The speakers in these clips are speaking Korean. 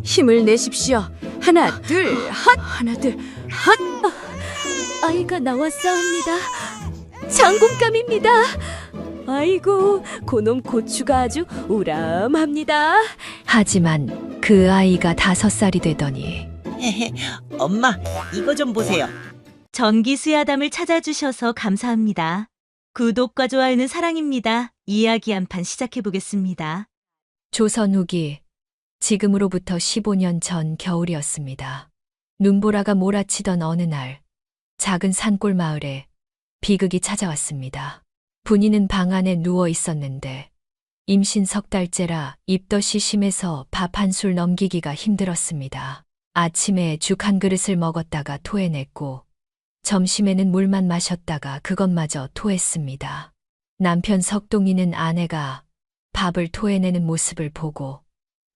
힘을 내십시오. 하나, 둘, 헛! 하나, 둘, 헛! 아이가 나왔사옵니다. 장군감입니다. 아이고, 고놈 고추가 아주 우람합니다. 하지만 그 아이가 5살이 되더니 엄마, 이거 좀 보세요. 전기수야담을 찾아주셔서 감사합니다. 구독과 좋아요는 사랑입니다. 이야기 한 판 시작해보겠습니다. 조선 후기, 지금으로부터 15년 전 겨울이었습니다. 눈보라가 몰아치던 어느 날, 작은 산골 마을에 비극이 찾아왔습니다. 분이는 방 안에 누워 있었는데 임신 3달째라 입덧이 심해서 밥 한 술 넘기기가 힘들었습니다. 아침에 죽 한 그릇을 먹었다가 토해냈고 점심에는 물만 마셨다가 그것마저 토했습니다. 남편 석동이는 아내가 밥을 토해내는 모습을 보고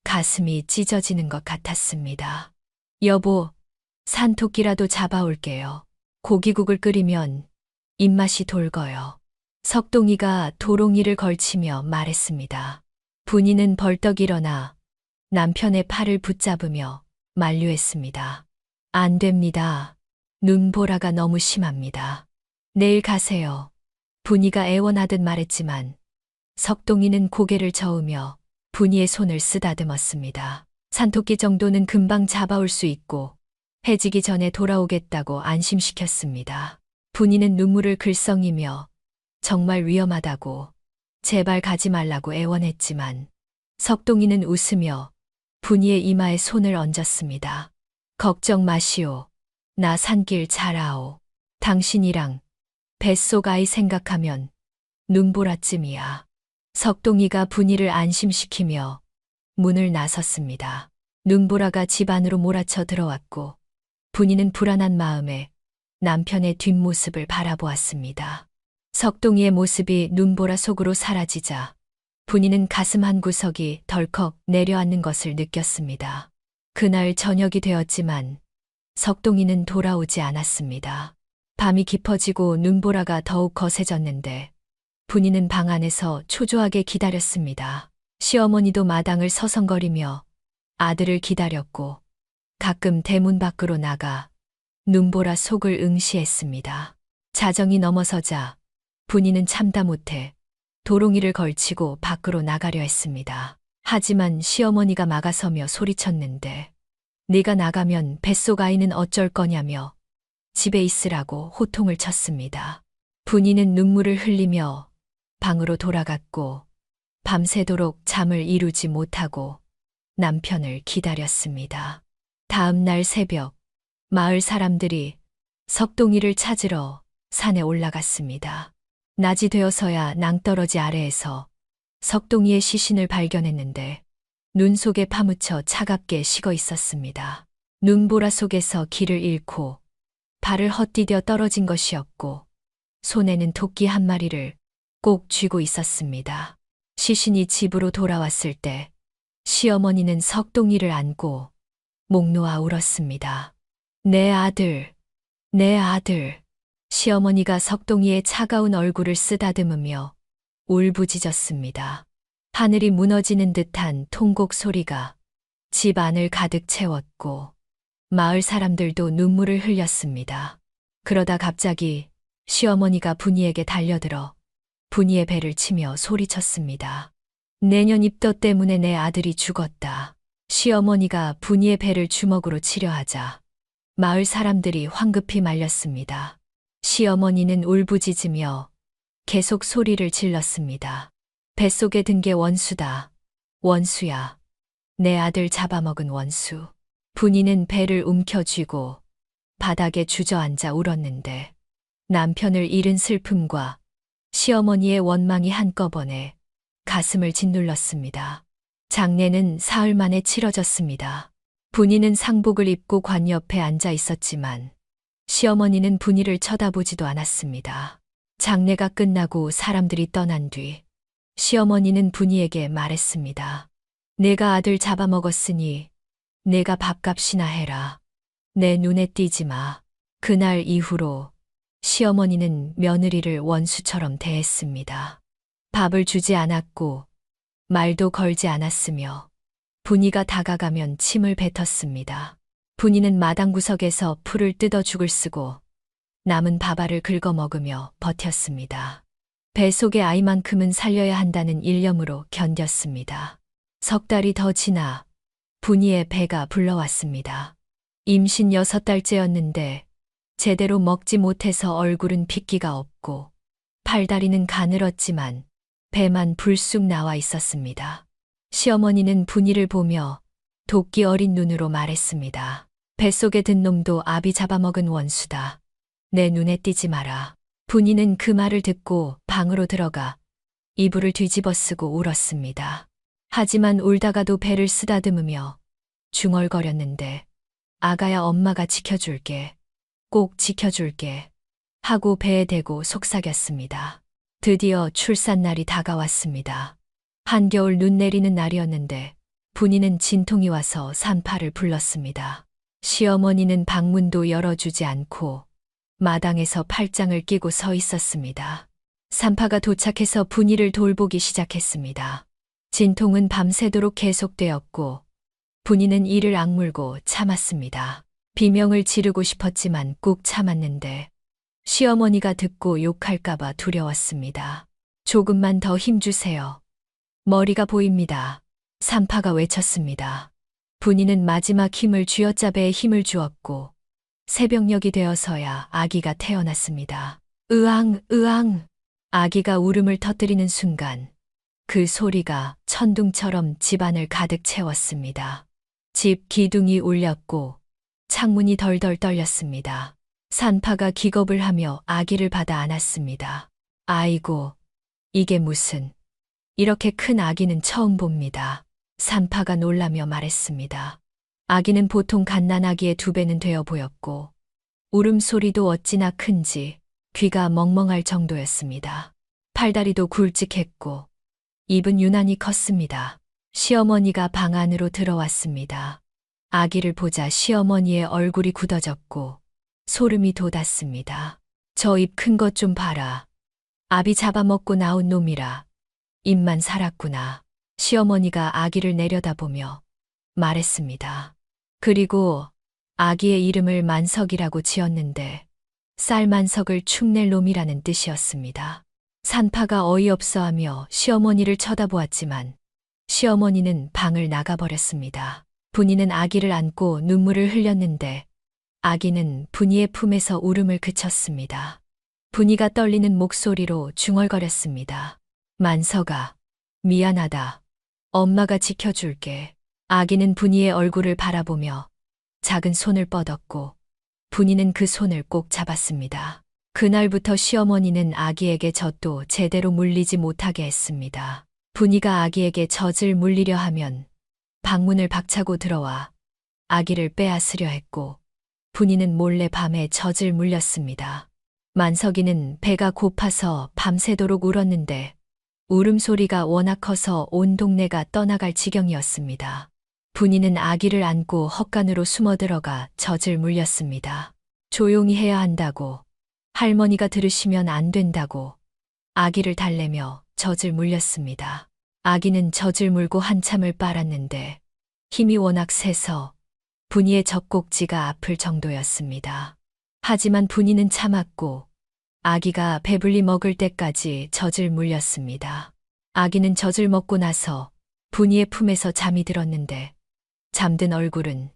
가슴이 찢어지는 것 같았습니다. 여보, 산토끼라도 잡아올게요. 고기국을 끓이면 입맛이 돌거요. 석동이가 도롱이를 걸치며 말했습니다. 분이는 벌떡 일어나 남편의 팔을 붙잡으며 만류했습니다. 안 됩니다. 눈보라가 너무 심합니다. 내일 가세요. 분이가 애원하듯 말했지만 석동이는 고개를 저으며 분이의 손을 쓰다듬었습니다. 산토끼 정도는 금방 잡아올 수 있고 해지기 전에 돌아오겠다고 안심시켰습니다. 분이는 눈물을 글썽이며 정말 위험하다고 제발 가지 말라고 애원했지만 석동이는 웃으며 분이의 이마에 손을 얹었습니다. 걱정 마시오. 나 산길 잘 아오. 당신이랑 뱃속 아이 생각하면 눈보라쯤이야. 석동이가 분이를 안심시키며 문을 나섰습니다. 눈보라가 집 안으로 몰아쳐 들어왔고 분이는 불안한 마음에 남편의 뒷모습을 바라보았습니다. 석동이의 모습이 눈보라 속으로 사라지자 분이는 가슴 한 구석이 덜컥 내려앉는 것을 느꼈습니다. 그날 저녁이 되었지만 석동이는 돌아오지 않았습니다. 밤이 깊어지고 눈보라가 더욱 거세졌는데 분이는 방 안에서 초조하게 기다렸습니다. 시어머니도 마당을 서성거리며 아들을 기다렸고 가끔 대문 밖으로 나가 눈보라 속을 응시했습니다. 자정이 넘어서자 분이는 참다 못해 도롱이를 걸치고 밖으로 나가려 했습니다. 하지만 시어머니가 막아서며 소리쳤는데 네가 나가면 뱃속 아이는 어쩔 거냐며 집에 있으라고 호통을 쳤습니다. 분이는 눈물을 흘리며 방으로 돌아갔고 밤새도록 잠을 이루지 못하고 남편을 기다렸습니다. 다음 날 새벽, 마을 사람들이 석동이를 찾으러 산에 올라갔습니다. 낮이 되어서야 낭떠러지 아래에서 석동이의 시신을 발견했는데 눈 속에 파묻혀 차갑게 식어 있었습니다. 눈보라 속에서 길을 잃고 발을 헛디뎌 떨어진 것이었고 손에는 토끼 한 마리를 꼭 쥐고 있었습니다. 시신이 집으로 돌아왔을 때 시어머니는 석동이를 안고 목 놓아 울었습니다. 내 아들, 내 아들. 시어머니가 석동이의 차가운 얼굴을 쓰다듬으며 울부짖었습니다. 하늘이 무너지는 듯한 통곡 소리가 집 안을 가득 채웠고 마을 사람들도 눈물을 흘렸습니다. 그러다 갑자기 시어머니가 분이에게 달려들어 분이의 배를 치며 소리쳤습니다. 내년 입덧 때문에 내 아들이 죽었다. 시어머니가 분이의 배를 주먹으로 치려 하자 마을 사람들이 황급히 말렸습니다. 시어머니는 울부짖으며 계속 소리를 질렀습니다. 뱃속에 든 게 원수다. 원수야. 내 아들 잡아먹은 원수. 분이는 배를 움켜쥐고 바닥에 주저앉아 울었는데 남편을 잃은 슬픔과 시어머니의 원망이 한꺼번에 가슴을 짓눌렀습니다. 장례는 사흘 만에 치러졌습니다. 분이는 상복을 입고 관 옆에 앉아 있었지만 시어머니는 분이를 쳐다보지도 않았습니다. 장례가 끝나고 사람들이 떠난 뒤 시어머니는 분이에게 말했습니다. 내가 아들 잡아먹었으니 내가 밥값이나 해라. 내 눈에 띄지 마. 그날 이후로 시어머니는 며느리를 원수처럼 대했습니다. 밥을 주지 않았고 말도 걸지 않았으며 분이가 다가가면 침을 뱉었습니다. 분이는 마당 구석에서 풀을 뜯어 죽을 쓰고 남은 밥알을 긁어 먹으며 버텼습니다. 뱃속의 아이만큼은 살려야 한다는 일념으로 견뎠습니다. 석 달이 더 지나 분이의 배가 불러왔습니다. 임신 6달째였는데 제대로 먹지 못해서 얼굴은 핏기가 없고 팔다리는 가늘었지만 배만 불쑥 나와 있었습니다. 시어머니는 분이를 보며 도끼 어린 눈으로 말했습니다. 뱃속에 든 놈도 아비 잡아먹은 원수다. 내 눈에 띄지 마라. 분이는 그 말을 듣고 방으로 들어가 이불을 뒤집어 쓰고 울었습니다. 하지만 울다가도 배를 쓰다듬으며 중얼거렸는데 아가야 엄마가 지켜줄게. 꼭 지켜줄게. 하고 배에 대고 속삭였습니다. 드디어 출산날이 다가왔습니다. 한겨울 눈 내리는 날이었는데 분이는 진통이 와서 산파를 불렀습니다. 시어머니는 방문도 열어주지 않고 마당에서 팔짱을 끼고 서 있었습니다. 산파가 도착해서 분이를 돌보기 시작했습니다. 진통은 밤새도록 계속되었고 분이는 이를 악물고 참았습니다. 비명을 지르고 싶었지만 꾹 참았는데 시어머니가 듣고 욕할까봐 두려웠습니다. 조금만 더 힘주세요. 머리가 보입니다. 산파가 외쳤습니다. 분이는 마지막 힘을 쥐어짜 배에 힘을 주었고 새벽녘이 되어서야 아기가 태어났습니다. 으앙, 으앙. 아기가 울음을 터뜨리는 순간 그 소리가 천둥처럼 집안을 가득 채웠습니다. 집 기둥이 울렸고 창문이 덜덜 떨렸습니다. 산파가 기겁을 하며 아기를 받아 안았습니다. 아이고, 이게 무슨, 이렇게 큰 아기는 처음 봅니다. 산파가 놀라며 말했습니다. 아기는 보통 갓난아기의 2배는 되어 보였고 울음소리도 어찌나 큰지 귀가 멍멍할 정도였습니다. 팔다리도 굵직했고 입은 유난히 컸습니다. 시어머니가 방 안으로 들어왔습니다. 아기를 보자 시어머니의 얼굴이 굳어졌고 소름이 돋았습니다. 저 입 큰 것 좀 봐라. 아비 잡아먹고 나온 놈이라. 입만 살았구나. 시어머니가 아기를 내려다보며 말했습니다. 그리고 아기의 이름을 만석이라고 지었는데 쌀만석을 축낼 놈이라는 뜻이었습니다. 산파가 어이없어하며 시어머니를 쳐다보았지만 시어머니는 방을 나가버렸습니다. 분이는 아기를 안고 눈물을 흘렸는데 아기는 분이의 품에서 울음을 그쳤습니다. 분이가 떨리는 목소리로 중얼거렸습니다. 만석아, 미안하다. 엄마가 지켜줄게. 아기는 분이의 얼굴을 바라보며 작은 손을 뻗었고 분이는 그 손을 꼭 잡았습니다. 그날부터 시어머니는 아기에게 젖도 제대로 물리지 못하게 했습니다. 분이가 아기에게 젖을 물리려 하면 방문을 박차고 들어와 아기를 빼앗으려 했고 분이는 몰래 밤에 젖을 물렸습니다. 만석이는 배가 고파서 밤새도록 울었는데 울음소리가 워낙 커서 온 동네가 떠나갈 지경이었습니다. 분이는 아기를 안고 헛간으로 숨어들어가 젖을 물렸습니다. 조용히 해야 한다고, 할머니가 들으시면 안 된다고 아기를 달래며 젖을 물렸습니다. 아기는 젖을 물고 한참을 빨았는데 힘이 워낙 세서 분이의 젖꼭지가 아플 정도였습니다. 하지만 분이는 참았고 아기가 배불리 먹을 때까지 젖을 물렸습니다. 아기는 젖을 먹고 나서 분이의 품에서 잠이 들었는데 잠든 얼굴은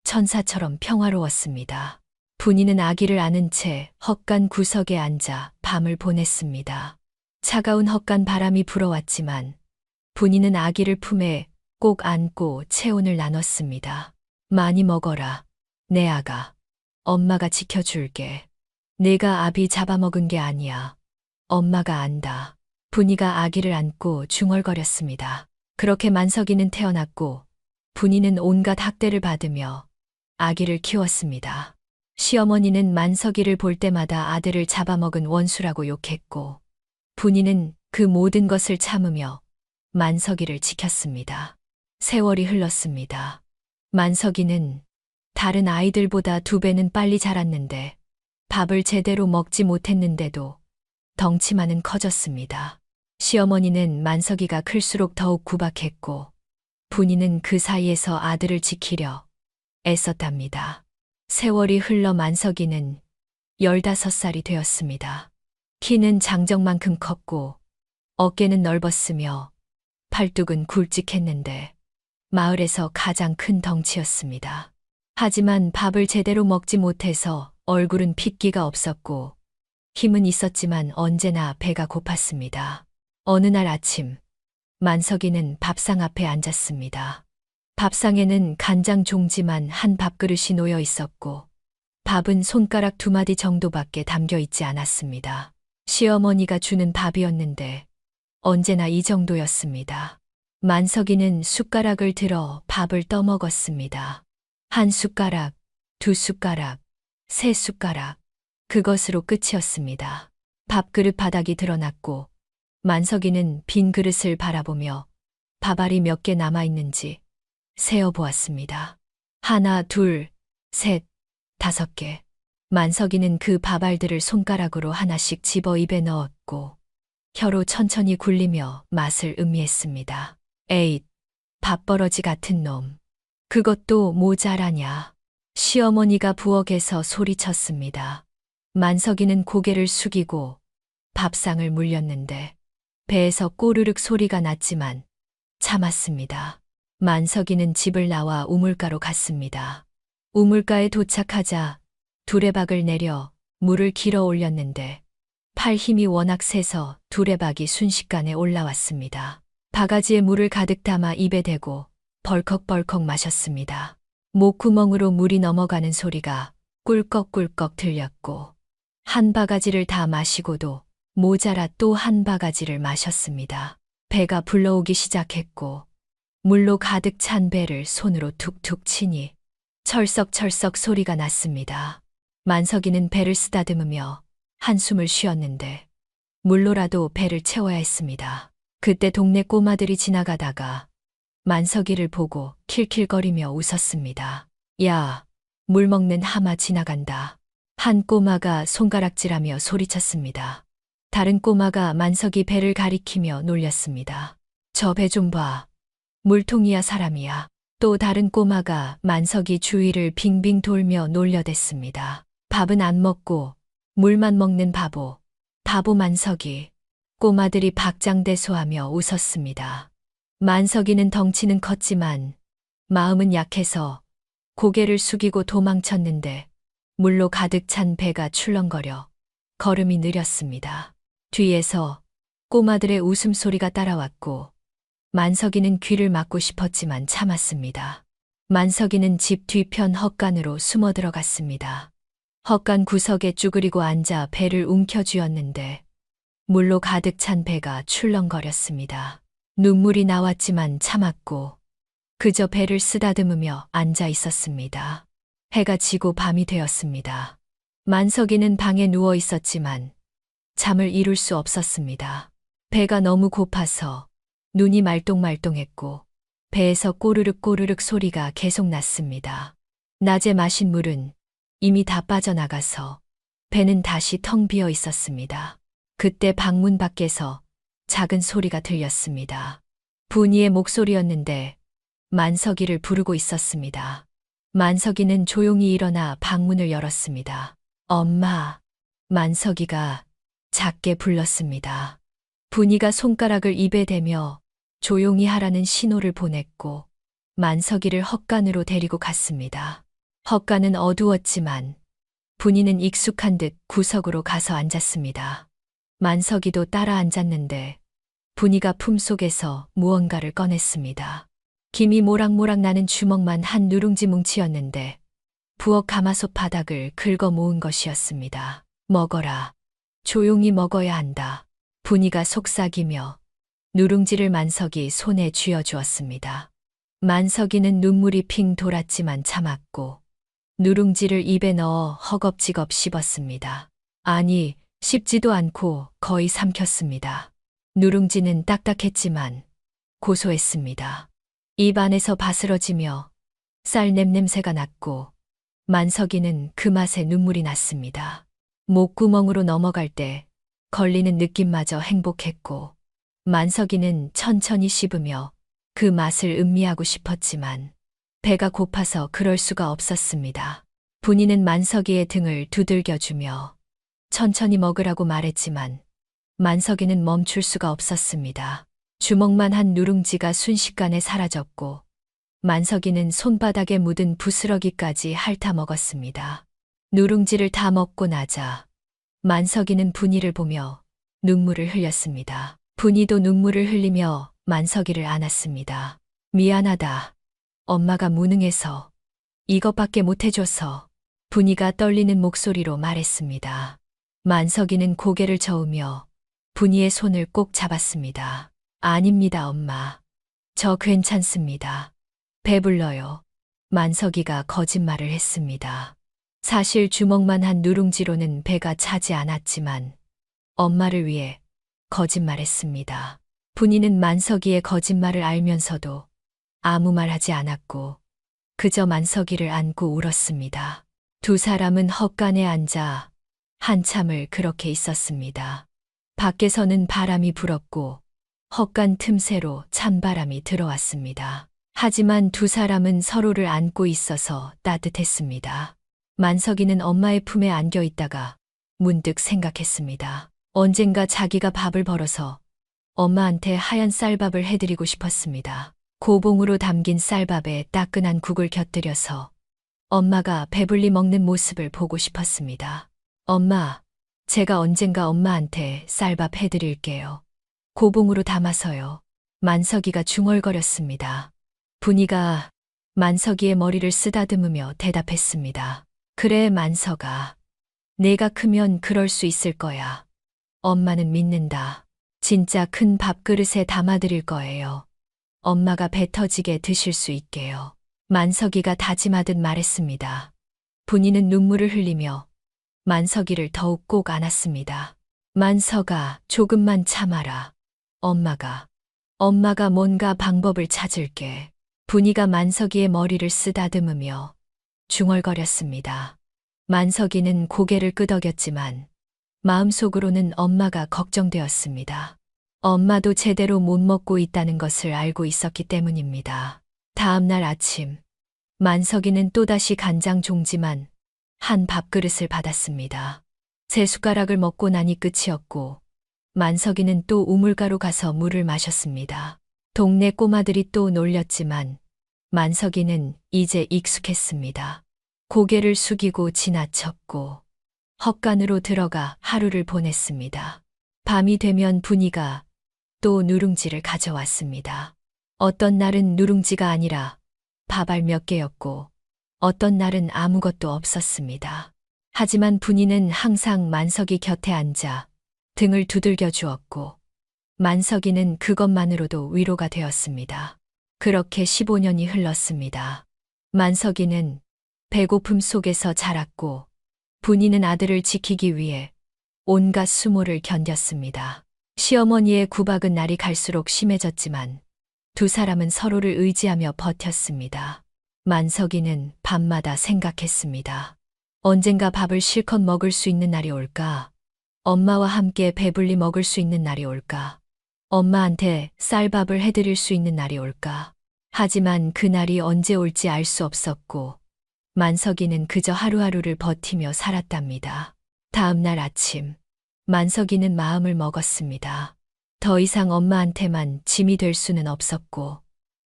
천사처럼 평화로웠습니다. 분이는 아기를 안은 채 헛간 구석에 앉아 밤을 보냈습니다. 차가운 헛간 바람이 불어왔지만 분이는 아기를 품에 꼭 안고 체온을 나눴습니다. 많이 먹어라, 내 아가. 엄마가 지켜줄게. 내가 아비 잡아먹은 게 아니야. 엄마가 안다. 분이가 아기를 안고 중얼거렸습니다. 그렇게 만석이는 태어났고 분이는 온갖 학대를 받으며 아기를 키웠습니다. 시어머니는 만석이를 볼 때마다 아들을 잡아먹은 원수라고 욕했고 분이는 그 모든 것을 참으며 만석이를 지켰습니다. 세월이 흘렀습니다. 만석이는 다른 아이들보다 2배는 빨리 자랐는데 밥을 제대로 먹지 못했는데도 덩치만은 커졌습니다. 시어머니는 만석이가 클수록 더욱 구박했고 분이는 그 사이에서 아들을 지키려 애썼답니다. 세월이 흘러 만석이는 15살이 되었습니다. 키는 장정만큼 컸고 어깨는 넓었으며 팔뚝은 굵직했는데 마을에서 가장 큰 덩치였습니다. 하지만 밥을 제대로 먹지 못해서 얼굴은 핏기가 없었고 힘은 있었지만 언제나 배가 고팠습니다. 어느 날 아침 만석이는 밥상 앞에 앉았습니다. 밥상에는 간장 종지만 한 밥그릇이 놓여 있었고 밥은 손가락 2마디 정도밖에 담겨 있지 않았습니다. 시어머니가 주는 밥이었는데 언제나 이 정도였습니다. 만석이는 숟가락을 들어 밥을 떠먹었습니다. 1숟가락, 2숟가락, 3숟가락. 그것으로 끝이었습니다. 밥그릇 바닥이 드러났고 만석이는 빈 그릇을 바라보며 밥알이 몇 개 남아있는지 세어보았습니다. 1, 2, 3, 5개. 만석이는 그 밥알들을 손가락으로 하나씩 집어 입에 넣었고 혀로 천천히 굴리며 맛을 음미했습니다. 에잇, 밥버러지 같은 놈. 그것도 모자라냐. 시어머니가 부엌에서 소리쳤습니다. 만석이는 고개를 숙이고 밥상을 물렸는데 배에서 꼬르륵 소리가 났지만 참았습니다. 만석이는 집을 나와 우물가로 갔습니다. 우물가에 도착하자 두레박을 내려 물을 길어 올렸는데 팔 힘이 워낙 세서 두레박이 순식간에 올라왔습니다. 바가지에 물을 가득 담아 입에 대고 벌컥벌컥 마셨습니다. 목구멍으로 물이 넘어가는 소리가 꿀꺽꿀꺽 들렸고 한 바가지를 다 마시고도 모자라 또 한 바가지를 마셨습니다. 배가 불러오기 시작했고 물로 가득 찬 배를 손으로 툭툭 치니 철썩철썩 소리가 났습니다. 만석이는 배를 쓰다듬으며 한숨을 쉬었는데 물로라도 배를 채워야 했습니다. 그때 동네 꼬마들이 지나가다가 만석이를 보고 킬킬거리며 웃었습니다. 야, 물 먹는 하마 지나간다. 한 꼬마가 손가락질하며 소리쳤습니다. 다른 꼬마가 만석이 배를 가리키며 놀렸습니다. 저 배 좀 봐. 물통이야 사람이야. 또 다른 꼬마가 만석이 주위를 빙빙 돌며 놀려댔습니다. 밥은 안 먹고 물만 먹는 바보. 바보 만석이. 꼬마들이 박장대소하며 웃었습니다. 만석이는 덩치는 컸지만 마음은 약해서 고개를 숙이고 도망쳤는데 물로 가득 찬 배가 출렁거려 걸음이 느렸습니다. 뒤에서 꼬마들의 웃음소리가 따라왔고 만석이는 귀를 막고 싶었지만 참았습니다. 만석이는 집 뒤편 헛간으로 숨어 들어갔습니다. 헛간 구석에 쭈그리고 앉아 배를 움켜쥐었는데 물로 가득 찬 배가 출렁거렸습니다. 눈물이 나왔지만 참았고 그저 배를 쓰다듬으며 앉아 있었습니다. 해가 지고 밤이 되었습니다. 만석이는 방에 누워 있었지만 잠을 이룰 수 없었습니다. 배가 너무 고파서 눈이 말똥말똥했고 배에서 꼬르륵 꼬르륵 소리가 계속 났습니다. 낮에 마신 물은 이미 다 빠져나가서 배는 다시 텅 비어 있었습니다. 그때 방문 밖에서 작은 소리가 들렸습니다. 분이의 목소리였는데 만석이를 부르고 있었습니다. 만석이는 조용히 일어나 방문을 열었습니다. 엄마, 만석이가 작게 불렀습니다. 분이가 손가락을 입에 대며 조용히 하라는 신호를 보냈고 만석이를 헛간으로 데리고 갔습니다. 헛간은 어두웠지만 분이는 익숙한 듯 구석으로 가서 앉았습니다. 만석이도 따라 앉았는데 분이가 품속에서 무언가를 꺼냈습니다. 김이 모락모락 나는 주먹만 한 누룽지 뭉치였는데 부엌 가마솥 바닥을 긁어 모은 것이었습니다. 먹어라. 조용히 먹어야 한다. 분이가 속삭이며 누룽지를 만석이 손에 쥐어주었습니다. 만석이는 눈물이 핑 돌았지만 참았고 누룽지를 입에 넣어 허겁지겁 씹었습니다. 아니, 씹지도 않고 거의 삼켰습니다. 누룽지는 딱딱했지만 고소했습니다. 입 안에서 바스러지며 쌀 냄새가 났고 만석이는 그 맛에 눈물이 났습니다. 목구멍으로 넘어갈 때 걸리는 느낌마저 행복했고 만석이는 천천히 씹으며 그 맛을 음미하고 싶었지만 배가 고파서 그럴 수가 없었습니다. 분이는 만석이의 등을 두들겨주며 천천히 먹으라고 말했지만 만석이는 멈출 수가 없었습니다. 주먹만 한 누룽지가 순식간에 사라졌고 만석이는 손바닥에 묻은 부스러기까지 핥아 먹었습니다. 누룽지를 다 먹고 나자 만석이는 분이를 보며 눈물을 흘렸습니다. 분이도 눈물을 흘리며 만석이를 안았습니다. 미안하다. 엄마가 무능해서 이것밖에 못해줘서. 분이가 떨리는 목소리로 말했습니다. 만석이는 고개를 저으며 분이의 손을 꼭 잡았습니다. 아닙니다, 엄마. 저 괜찮습니다. 배불러요. 만석이가 거짓말을 했습니다. 사실 주먹만 한 누룽지로는 배가 차지 않았지만 엄마를 위해 거짓말했습니다. 분이는 만석이의 거짓말을 알면서도 아무 말 하지 않았고 그저 만석이를 안고 울었습니다. 두 사람은 헛간에 앉아 한참을 그렇게 있었습니다. 밖에서는 바람이 불었고 헛간 틈새로 찬바람이 들어왔습니다. 하지만 두 사람은 서로를 안고 있어서 따뜻했습니다. 만석이는 엄마의 품에 안겨 있다가 문득 생각했습니다. 언젠가 자기가 밥을 벌어서 엄마한테 하얀 쌀밥을 해드리고 싶었습니다. 고봉으로 담긴 쌀밥에 따끈한 국을 곁들여서 엄마가 배불리 먹는 모습을 보고 싶었습니다. 엄마, 제가 언젠가 엄마한테 쌀밥 해드릴게요. 고봉으로 담아서요. 만석이가 중얼거렸습니다. 분이가 만석이의 머리를 쓰다듬으며 대답했습니다. 그래, 만석아. 내가 크면 그럴 수 있을 거야. 엄마는 믿는다. 진짜 큰 밥그릇에 담아드릴 거예요. 엄마가 배 터지게 드실 수 있게요. 만석이가 다짐하듯 말했습니다. 분이는 눈물을 흘리며 만석이를 더욱 꼭 안았습니다. 만석아, 조금만 참아라. 엄마가 뭔가 방법을 찾을게. 분이가 만석이의 머리를 쓰다듬으며 중얼거렸습니다. 만석이는 고개를 끄덕였지만 마음속으로는 엄마가 걱정되었습니다. 엄마도 제대로 못 먹고 있다는 것을 알고 있었기 때문입니다. 다음 날 아침, 만석이는 또다시 간장 종지만 한 밥그릇을 받았습니다. 세 숟가락을 먹고 나니 끝이었고 만석이는 또 우물가로 가서 물을 마셨습니다. 동네 꼬마들이 또 놀렸지만 만석이는 이제 익숙했습니다. 고개를 숙이고 지나쳤고 헛간으로 들어가 하루를 보냈습니다. 밤이 되면 분이가 또 누룽지를 가져왔습니다. 어떤 날은 누룽지가 아니라 밥알 몇 개였고 어떤 날은 아무것도 없었습니다. 하지만 분이는 항상 만석이 곁에 앉아 등을 두들겨 주었고 만석이는 그것만으로도 위로가 되었습니다. 그렇게 15년이 흘렀습니다. 만석이는 배고픔 속에서 자랐고 분이는 아들을 지키기 위해 온갖 수모를 견뎠습니다. 시어머니의 구박은 날이 갈수록 심해졌지만 두 사람은 서로를 의지하며 버텼습니다. 만석이는 밤마다 생각했습니다. 언젠가 밥을 실컷 먹을 수 있는 날이 올까? 엄마와 함께 배불리 먹을 수 있는 날이 올까? 엄마한테 쌀밥을 해드릴 수 있는 날이 올까? 하지만 그 날이 언제 올지 알 수 없었고 만석이는 그저 하루하루를 버티며 살았답니다. 다음 날 아침, 만석이는 마음을 먹었습니다. 더 이상 엄마한테만 짐이 될 수는 없었고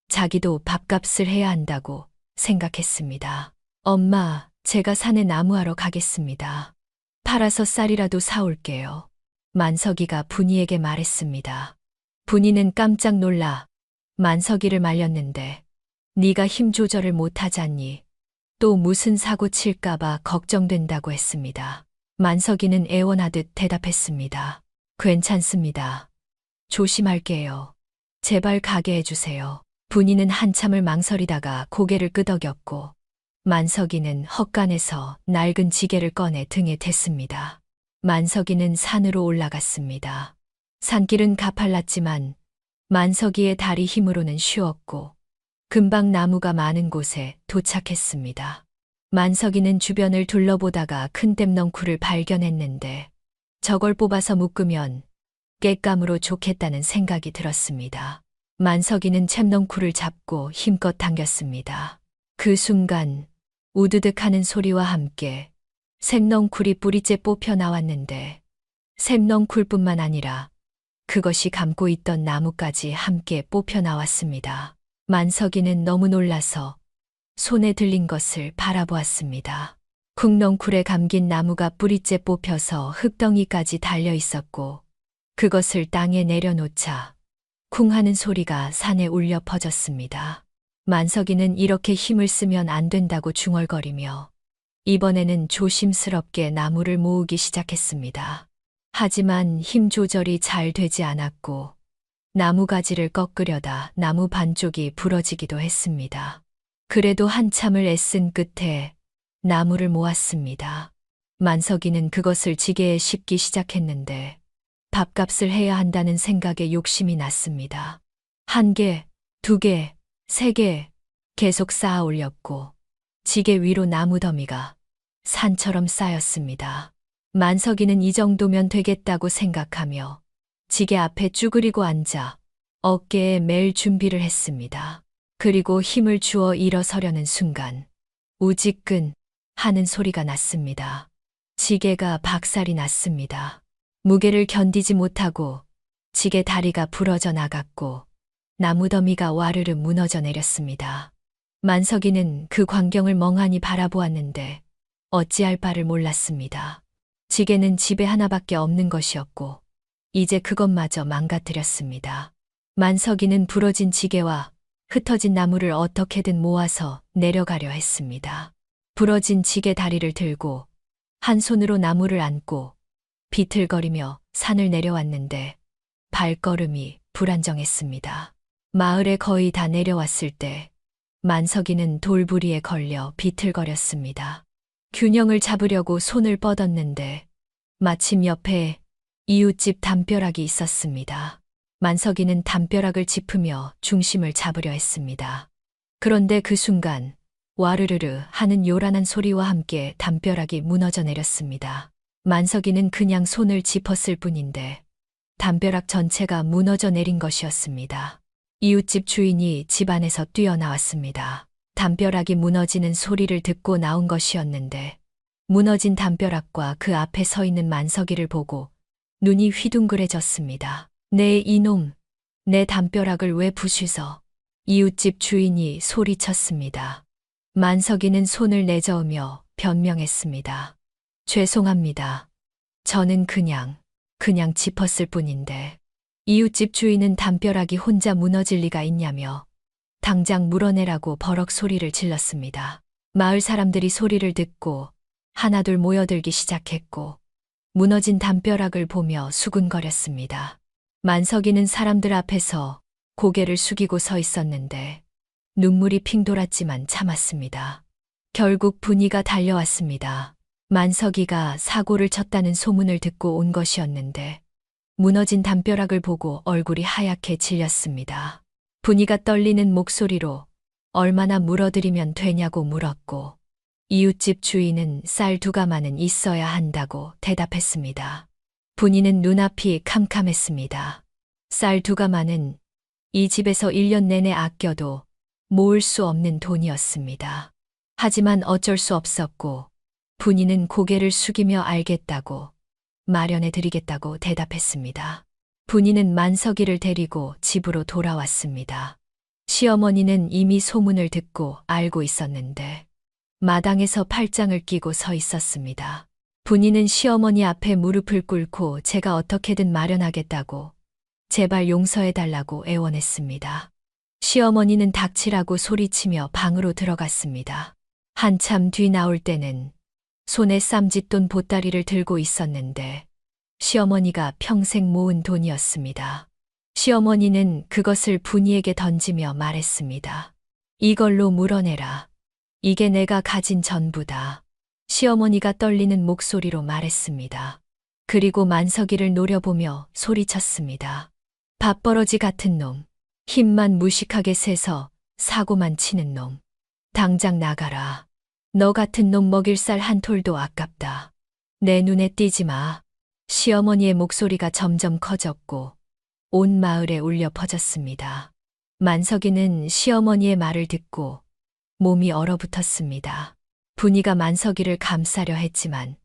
자기도 밥값을 해야 한다고 생각했습니다. 엄마, 제가 산에 나무하러 가겠습니다. 팔아서 쌀이라도 사올게요. 만석이가 분이에게 말했습니다. 분이는 깜짝 놀라 만석이를 말렸는데 네가 힘 조절을 못하잖니. 또 무슨 사고 칠까봐 걱정된다고 했습니다. 만석이는 애원하듯 대답했습니다. 괜찮습니다. 조심할게요. 제발 가게 해주세요. 분이는 한참을 망설이다가 고개를 끄덕였고 만석이는 헛간에서 낡은 지게를 꺼내 등에 댔습니다. 만석이는 산으로 올라갔습니다. 산길은 가팔랐지만 만석이의 다리 힘으로는 쉬웠고 금방 나무가 많은 곳에 도착했습니다. 만석이는 주변을 둘러보다가 큰 뗏넝쿨을 발견했는데 저걸 뽑아서 묶으면 곶감으로 좋겠다는 생각이 들었습니다. 만석이는 챔넝쿨을 잡고 힘껏 당겼습니다. 그 순간 우드득 하는 소리와 함께 샘넝쿨이 뿌리째 뽑혀 나왔는데 샘넝쿨뿐만 아니라 그것이 감고 있던 나무까지 함께 뽑혀 나왔습니다. 만석이는 너무 놀라서 손에 들린 것을 바라보았습니다. 쿵넝쿨에 감긴 나무가 뿌리째 뽑혀서 흙덩이까지 달려 있었고 그것을 땅에 내려놓자 쿵 하는 소리가 산에 울려 퍼졌습니다. 만석이는 이렇게 힘을 쓰면 안 된다고 중얼거리며 이번에는 조심스럽게 나무를 모으기 시작했습니다. 하지만 힘 조절이 잘 되지 않았고 나무 가지를 꺾으려다 나무 반쪽이 부러지기도 했습니다. 그래도 한참을 애쓴 끝에 나무를 모았습니다. 만석이는 그것을 지게에 싣기 시작했는데 밥값을 해야 한다는 생각에 욕심이 났습니다. 1개, 2개, 3개 계속 쌓아 올렸고 지게 위로 나무 더미가 산처럼 쌓였습니다. 만석이는 이 정도면 되겠다고 생각하며 지게 앞에 쭈그리고 앉아 어깨에 맬 준비를 했습니다. 그리고 힘을 주어 일어서려는 순간 우지끈 하는 소리가 났습니다. 지게가 박살이 났습니다. 무게를 견디지 못하고 지게 다리가 부러져 나갔고 나무 더미가 와르르 무너져 내렸습니다. 만석이는 그 광경을 멍하니 바라보았는데 어찌할 바를 몰랐습니다. 지게는 집에 하나밖에 없는 것이었고 이제 그것마저 망가뜨렸습니다. 만석이는 부러진 지게와 흩어진 나무를 어떻게든 모아서 내려가려 했습니다. 부러진 지게 다리를 들고 한 손으로 나무를 안고 비틀거리며 산을 내려왔는데 발걸음이 불안정했습니다. 마을에 거의 다 내려왔을 때 만석이는 돌부리에 걸려 비틀거렸습니다. 균형을 잡으려고 손을 뻗었는데 마침 옆에 이웃집 담벼락이 있었습니다. 만석이는 담벼락을 짚으며 중심을 잡으려 했습니다. 그런데 그 순간 와르르르 하는 요란한 소리와 함께 담벼락이 무너져 내렸습니다. 만석이는 그냥 손을 짚었을 뿐인데 담벼락 전체가 무너져 내린 것이었습니다. 이웃집 주인이 집 안에서 뛰어나왔습니다. 담벼락이 무너지는 소리를 듣고 나온 것이었는데 무너진 담벼락과 그 앞에 서 있는 만석이를 보고 눈이 휘둥그레졌습니다. 네 이놈, 내 담벼락을 왜 부수서? 이웃집 주인이 소리쳤습니다. 만석이는 손을 내저으며 변명했습니다. 죄송합니다. 저는 그냥 짚었을 뿐인데. 이웃집 주인은 담벼락이 혼자 무너질 리가 있냐며 당장 물어내라고 버럭 소리를 질렀습니다. 마을 사람들이 소리를 듣고 하나둘 모여들기 시작했고 무너진 담벼락을 보며 수군거렸습니다. 만석이는 사람들 앞에서 고개를 숙이고 서 있었는데 눈물이 핑 돌았지만 참았습니다. 결국 분이가 달려왔습니다. 만석이가 사고를 쳤다는 소문을 듣고 온 것이었는데 무너진 담벼락을 보고 얼굴이 하얗게 질렸습니다. 분이가 떨리는 목소리로 얼마나 물어드리면 되냐고 물었고 이웃집 주인은 쌀 2가마는 있어야 한다고 대답했습니다. 분이는 눈앞이 캄캄했습니다. 쌀 2가마는 이 집에서 1년 내내 아껴도 모을 수 없는 돈이었습니다. 하지만 어쩔 수 없었고 분이는 고개를 숙이며 알겠다고 마련해 드리겠다고 대답했습니다. 분이는 만석이를 데리고 집으로 돌아왔습니다. 시어머니는 이미 소문을 듣고 알고 있었는데 마당에서 팔짱을 끼고 서 있었습니다. 분이는 시어머니 앞에 무릎을 꿇고 제가 어떻게든 마련하겠다고 제발 용서해달라고 애원했습니다. 시어머니는 닥치라고 소리치며 방으로 들어갔습니다. 한참 뒤 나올 때는 손에 쌈짓돈 보따리를 들고 있었는데 시어머니가 평생 모은 돈이었습니다. 시어머니는 그것을 분이에게 던지며 말했습니다. 이걸로 물어내라. 이게 내가 가진 전부다. 시어머니가 떨리는 목소리로 말했습니다. 그리고 만석이를 노려보며 소리쳤습니다. 밥버러지 같은 놈. 힘만 무식하게 세서 사고만 치는 놈. 당장 나가라. 너 같은 놈 먹일 쌀 한 톨도 아깝다. 내 눈에 띄지 마. 시어머니의 목소리가 점점 커졌고 온 마을에 울려 퍼졌습니다. 만석이는 시어머니의 말을 듣고 몸이 얼어붙었습니다. 분이가 만석이를 감싸려 했지만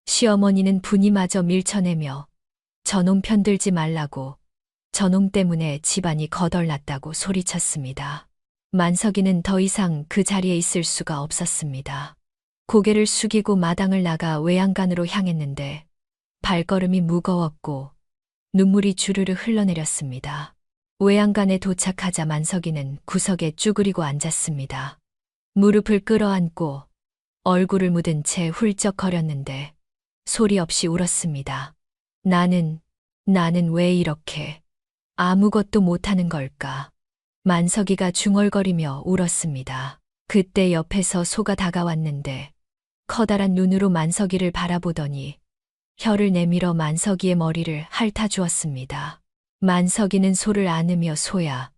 시어머니는 분이마저 밀쳐내며 저놈 편들지 말라고, 저놈 때문에 집안이 거덜났다고 소리쳤습니다. 만석이는 더 이상 그 자리에 있을 수가 없었습니다. 고개를 숙이고 마당을 나가 외양간으로 향했는데 발걸음이 무거웠고 눈물이 주르르 흘러내렸습니다. 외양간에 도착하자 만석이는 구석에 쭈그리고 앉았습니다. 무릎을 끌어안고 얼굴을 묻은 채 훌쩍거렸는데 소리 없이 울었습니다. 나는 왜 이렇게 아무것도 못하는 걸까? 만석이가 중얼거리며 울었습니다. 그때 옆에서 소가 다가왔는데 커다란 눈으로 만석이를 바라보더니 혀를 내밀어 만석이의 머리를 핥아주었습니다. 만석이는 소를 안으며 소야,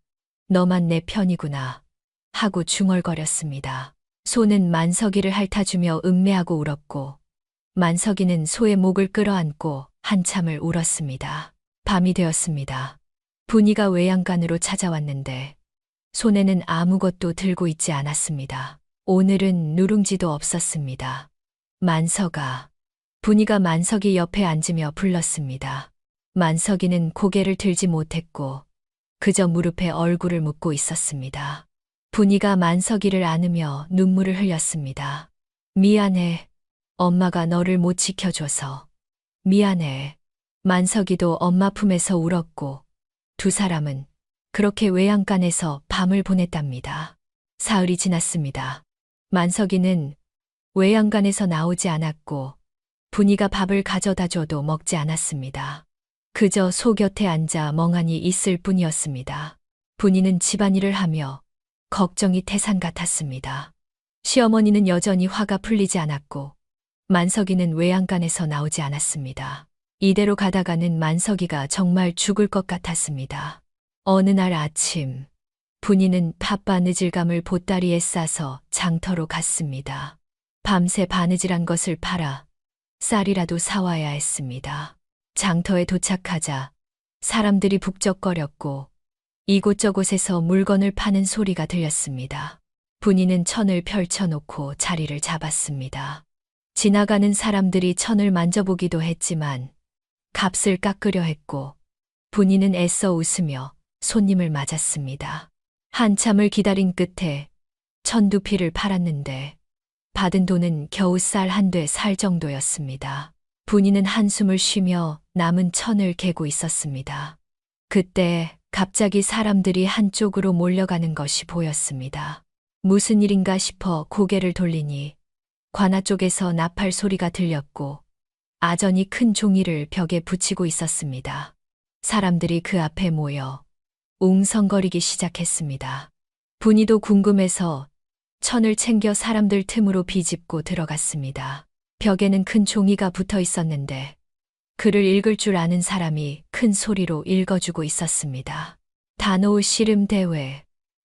너만 내 편이구나 하고 중얼거렸습니다. 소는 만석이를 핥아주며 음매하고 울었고 만석이는 소의 목을 끌어안고 한참을 울었습니다. 밤이 되었습니다. 분이가 외양간으로 찾아왔는데 손에는 아무것도 들고 있지 않았습니다. 오늘은 누룽지도 없었습니다. 만석아. 분이가 만석이 옆에 앉으며 불렀습니다. 만석이는 고개를 들지 못했고 그저 무릎에 얼굴을 묻고 있었습니다. 분이가 만석이를 안으며 눈물을 흘렸습니다. 미안해. 엄마가 너를 못 지켜줘서. 미안해. 만석이도 엄마 품에서 울었고 두 사람은 그렇게 외양간에서 밤을 보냈답니다. 사흘이 지났습니다. 만석이는 외양간에서 나오지 않았고 분이가 밥을 가져다 줘도 먹지 않았습니다. 그저 소 곁에 앉아 멍하니 있을 뿐이었습니다. 분이는 집안일을 하며 걱정이 태산 같았습니다. 시어머니는 여전히 화가 풀리지 않았고 만석이는 외양간에서 나오지 않았습니다. 이대로 가다가는 만석이가 정말 죽을 것 같았습니다. 어느 날 아침, 분이는 팥바느질감을 보따리에 싸서 장터로 갔습니다. 밤새 바느질한 것을 팔아 쌀이라도 사와야 했습니다. 장터에 도착하자 사람들이 북적거렸고 이곳저곳에서 물건을 파는 소리가 들렸습니다. 분이는 천을 펼쳐놓고 자리를 잡았습니다. 지나가는 사람들이 천을 만져보기도 했지만 값을 깎으려 했고 분이는 애써 웃으며 손님을 맞았습니다. 한참을 기다린 끝에 천두피를 팔았는데 받은 돈은 겨우 쌀 한 돼 살 정도였습니다. 분이는 한숨을 쉬며 남은 천을 개고 있었습니다. 그때 갑자기 사람들이 한쪽으로 몰려가는 것이 보였습니다. 무슨 일인가 싶어 고개를 돌리니 관아 쪽에서 나팔 소리가 들렸고 아전이 큰 종이를 벽에 붙이고 있었습니다. 사람들이 그 앞에 모여 웅성거리기 시작했습니다. 분이도 궁금해서 천을 챙겨 사람들 틈으로 비집고 들어갔습니다. 벽에는 큰 종이가 붙어 있었는데 글을 읽을 줄 아는 사람이 큰 소리로 읽어주고 있었습니다. 단오 씨름대회,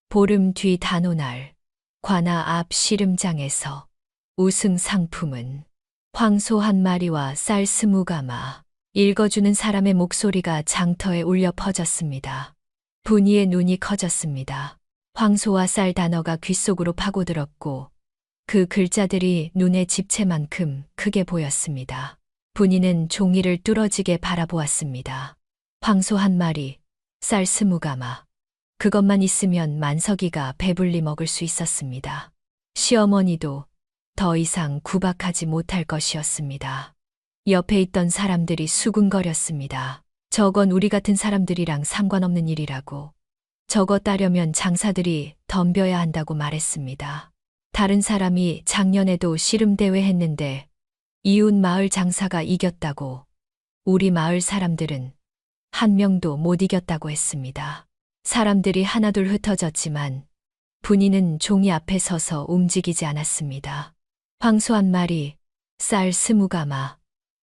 보름 뒤 단오날, 관아 앞 씨름장에서 우승 상품은 황소 한 마리와 쌀 20가마. 읽어주는 사람의 목소리가 장터에 울려 퍼졌습니다. 분이의 눈이 커졌습니다. 황소와 쌀 단어가 귓속으로 파고들었고 그 글자들이 눈의 집채만큼 크게 보였습니다. 분이는 종이를 뚫어지게 바라보았습니다. 황소 한 마리, 쌀 20가마. 그것만 있으면 만석이가 배불리 먹을 수 있었습니다. 시어머니도 더 이상 구박하지 못할 것이었습니다. 옆에 있던 사람들이 수군거렸습니다. 저건 우리 같은 사람들이랑 상관없는 일이라고. 저거 따려면 장사들이 덤벼야 한다고 말했습니다. 다른 사람이 작년에도 씨름대회 했는데 이웃 마을 장사가 이겼다고 우리 마을 사람들은 한 명도 못 이겼다고 했습니다. 사람들이 하나둘 흩어졌지만 분이는 종이 앞에 서서 움직이지 않았습니다. 황소 한 마리, 쌀 20가마.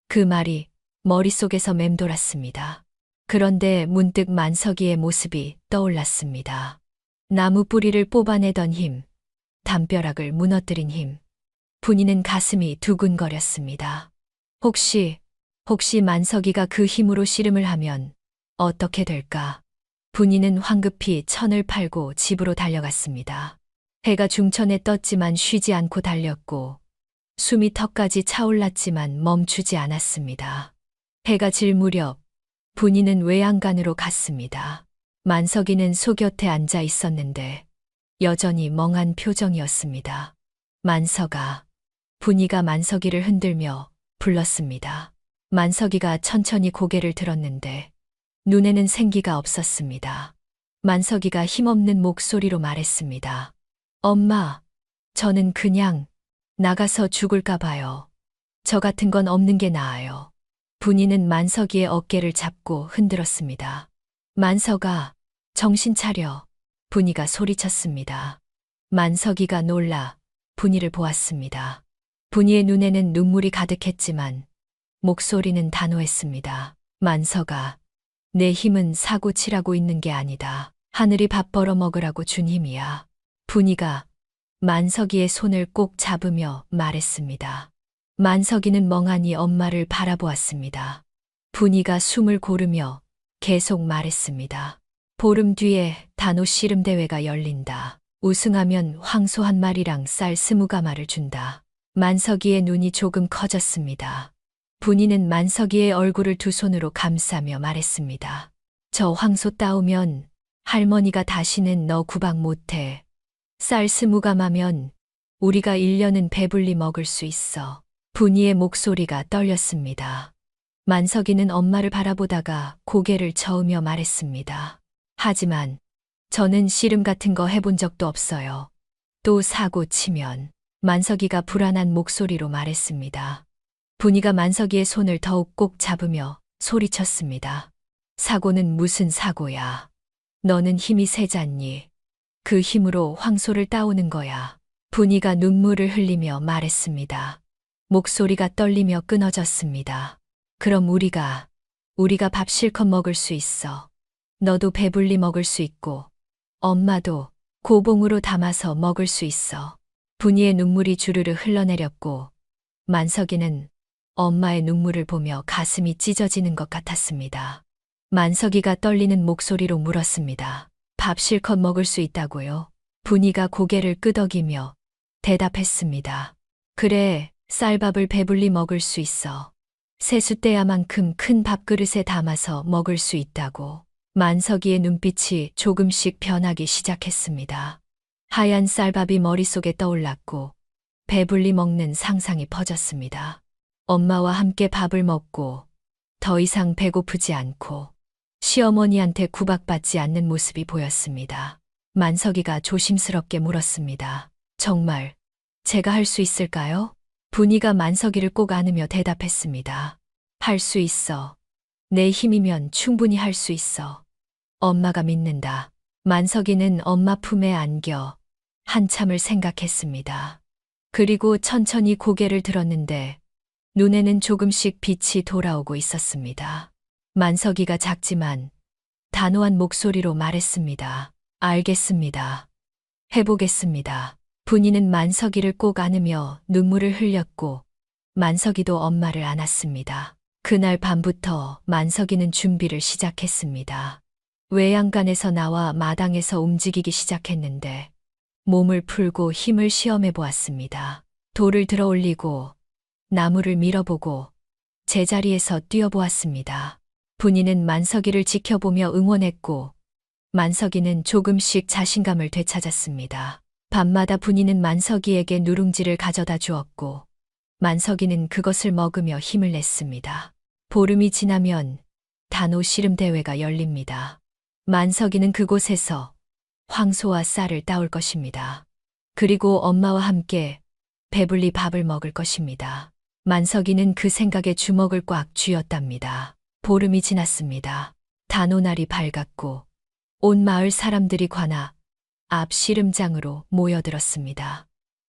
그 말이 머릿속에서 맴돌았습니다. 그런데 문득 만석이의 모습이 떠올랐습니다. 나무 뿌리를 뽑아내던 힘, 담벼락을 무너뜨린 힘. 분이는 가슴이 두근거렸습니다. 혹시 만석이가 그 힘으로 씨름을 하면 어떻게 될까? 분이는 황급히 천을 팔고 집으로 달려갔습니다. 해가 중천에 떴지만 쉬지 않고 달렸고 숨이 턱까지 차올랐지만 멈추지 않았습니다. 해가 질 무렵 분이는 외양간으로 갔습니다. 만석이는 소 곁에 앉아 있었는데 여전히 멍한 표정이었습니다. 만석아. 분이가 만석이를 흔들며 불렀습니다. 만석이가 천천히 고개를 들었는데 눈에는 생기가 없었습니다. 만석이가 힘없는 목소리로 말했습니다. 엄마, 저는 그냥 나가서 죽을까 봐요. 저 같은 건 없는 게 나아요. 분이는 만석이의 어깨를 잡고 흔들었습니다. 만석아, 정신 차려. 분이가 소리쳤습니다. 만석이가 놀라 분이를 보았습니다. 분이의 눈에는 눈물이 가득했지만 목소리는 단호했습니다. 만석아, 내 힘은 사고 치라고 있는 게 아니다. 하늘이 밥 벌어 먹으라고 준 힘이야. 분이가 만석이의 손을 꼭 잡으며 말했습니다. 만석이는 멍하니 엄마를 바라보았습니다. 분이가 숨을 고르며 계속 말했습니다. 보름 뒤에 단오 씨름 대회가 열린다. 우승하면 황소 한 마리랑 쌀 20가마를 준다. 만석이의 눈이 조금 커졌습니다. 분이는 만석이의 얼굴을 두 손으로 감싸며 말했습니다. 저 황소 따오면 할머니가 다시는 너 구박 못해. 쌀 20가마면 우리가 1년은 배불리 먹을 수 있어. 분이의 목소리가 떨렸습니다. 만석이는 엄마를 바라보다가 고개를 저으며 말했습니다. 하지만 저는 씨름 같은 거 해본 적도 없어요. 또 사고 치면 만석이가 불안한 목소리로 말했습니다. 분이가 만석이의 손을 더욱 꼭 잡으며 소리쳤습니다. 사고는 무슨 사고야. 너는 힘이 세잖니. 그 힘으로 황소를 따오는 거야. 분이가 눈물을 흘리며 말했습니다. 목소리가 떨리며 끊어졌습니다. 그럼 우리가 밥 실컷 먹을 수 있어. 너도 배불리 먹을 수 있고 엄마도 고봉으로 담아서 먹을 수 있어. 분이의 눈물이 주르르 흘러내렸고 만석이는 엄마의 눈물을 보며 가슴이 찢어지는 것 같았습니다. 만석이가 떨리는 목소리로 물었습니다. 밥 실컷 먹을 수 있다고요? 분이가 고개를 끄덕이며 대답했습니다. 그래, 쌀밥을 배불리 먹을 수 있어. 세숫대야만큼 큰 밥그릇에 담아서 먹을 수 있다고. 만석이의 눈빛이 조금씩 변하기 시작했습니다. 하얀 쌀밥이 머릿속에 떠올랐고 배불리 먹는 상상이 퍼졌습니다. 엄마와 함께 밥을 먹고 더 이상 배고프지 않고 시어머니한테 구박받지 않는 모습이 보였습니다. 만석이가 조심스럽게 물었습니다. 정말 제가 할 수 있을까요? 분이가 만석이를 꼭 안으며 대답했습니다. 할 수 있어. 내 힘이면 충분히 할 수 있어. 엄마가 믿는다. 만석이는 엄마 품에 안겨 한참을 생각했습니다. 그리고 천천히 고개를 들었는데 눈에는 조금씩 빛이 돌아오고 있었습니다. 만석이가 작지만 단호한 목소리로 말했습니다. 알겠습니다. 해보겠습니다. 분이는 만석이를 꼭 안으며 눈물을 흘렸고 만석이도 엄마를 안았습니다. 그날 밤부터 만석이는 준비를 시작했습니다. 외양간에서 나와 마당에서 움직이기 시작했는데 몸을 풀고 힘을 시험해 보았습니다. 돌을 들어 올리고 나무를 밀어보고 제자리에서 뛰어보았습니다. 분이는 만석이를 지켜보며 응원했고 만석이는 조금씩 자신감을 되찾았습니다. 밤마다 분이는 만석이에게 누룽지를 가져다 주었고 만석이는 그것을 먹으며 힘을 냈습니다. 보름이 지나면 단오 씨름 대회가 열립니다. 만석이는 그곳에서 황소와 쌀을 따올 것입니다. 그리고 엄마와 함께 배불리 밥을 먹을 것입니다. 만석이는 그 생각에 주먹을 꽉 쥐었답니다. 보름이 지났습니다. 단오날이 밝았고 온 마을 사람들이 관아 앞 씨름장으로 모여들었습니다.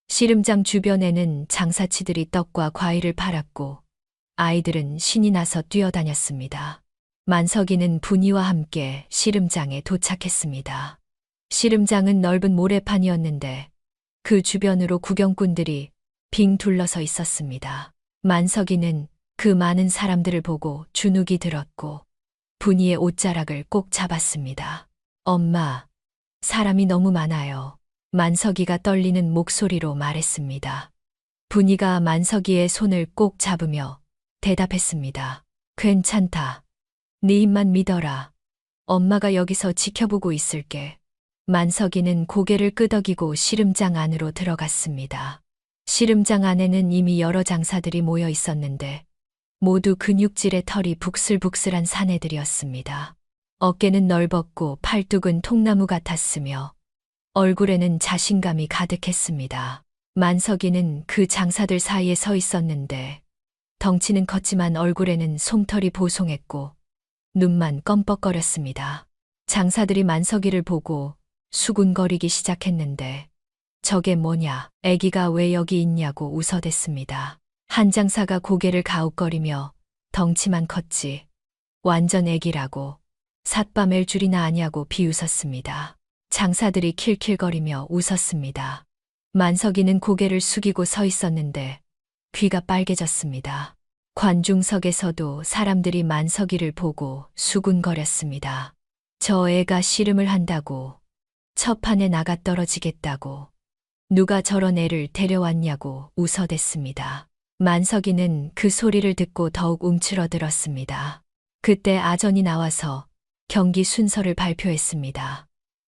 씨름장 주변에는 장사치들이 떡과 과일을 팔았고 아이들은 신이 나서 뛰어다녔습니다. 만석이는 분이와 함께 씨름장에 도착했습니다. 씨름장은 넓은 모래판이었는데 그 주변으로 구경꾼들이 빙 둘러서 있었습니다. 만석이는 그 많은 사람들을 보고 주눅이 들었고 분이의 옷자락을 꼭 잡았습니다. 엄마, 사람이 너무 많아요. 만석이가 떨리는 목소리로 말했습니다. 분이가 만석이의 손을 꼭 잡으며 대답했습니다. 괜찮다. 네 입만 믿어라. 엄마가 여기서 지켜보고 있을게. 만석이는 고개를 끄덕이고 씨름장 안으로 들어갔습니다. 씨름장 안에는 이미 여러 장사들이 모여 있었는데 모두 근육질의 털이 북슬북슬한 사내들이었습니다. 어깨는 넓었고 팔뚝은 통나무 같았으며 얼굴에는 자신감이 가득했습니다. 만석이는 그 장사들 사이에 서 있었는데 덩치는 컸지만 얼굴에는 솜털이 보송했고 눈만 껌뻑거렸습니다. 장사들이 만석이를 보고 수군거리기 시작했는데 저게 뭐냐, 애기가 왜 여기 있냐고 웃어댔습니다. 한 장사가 고개를 가웃거리며 덩치만 컸지 완전 애기라고 삿바 맬 줄이나 아냐고 비웃었습니다. 장사들이 킬킬거리며 웃었습니다. 만석이는 고개를 숙이고 서 있었는데 귀가 빨개졌습니다. 관중석에서도 사람들이 만석이를 보고 수군거렸습니다. 저 애가 씨름을 한다고, 첫판에 나가 떨어지겠다고, 누가 저런 애를 데려왔냐고 웃어댔습니다. 만석이는 그 소리를 듣고 더욱 움츠러들었습니다. 그때 아전이 나와서 경기 순서를 발표했습니다.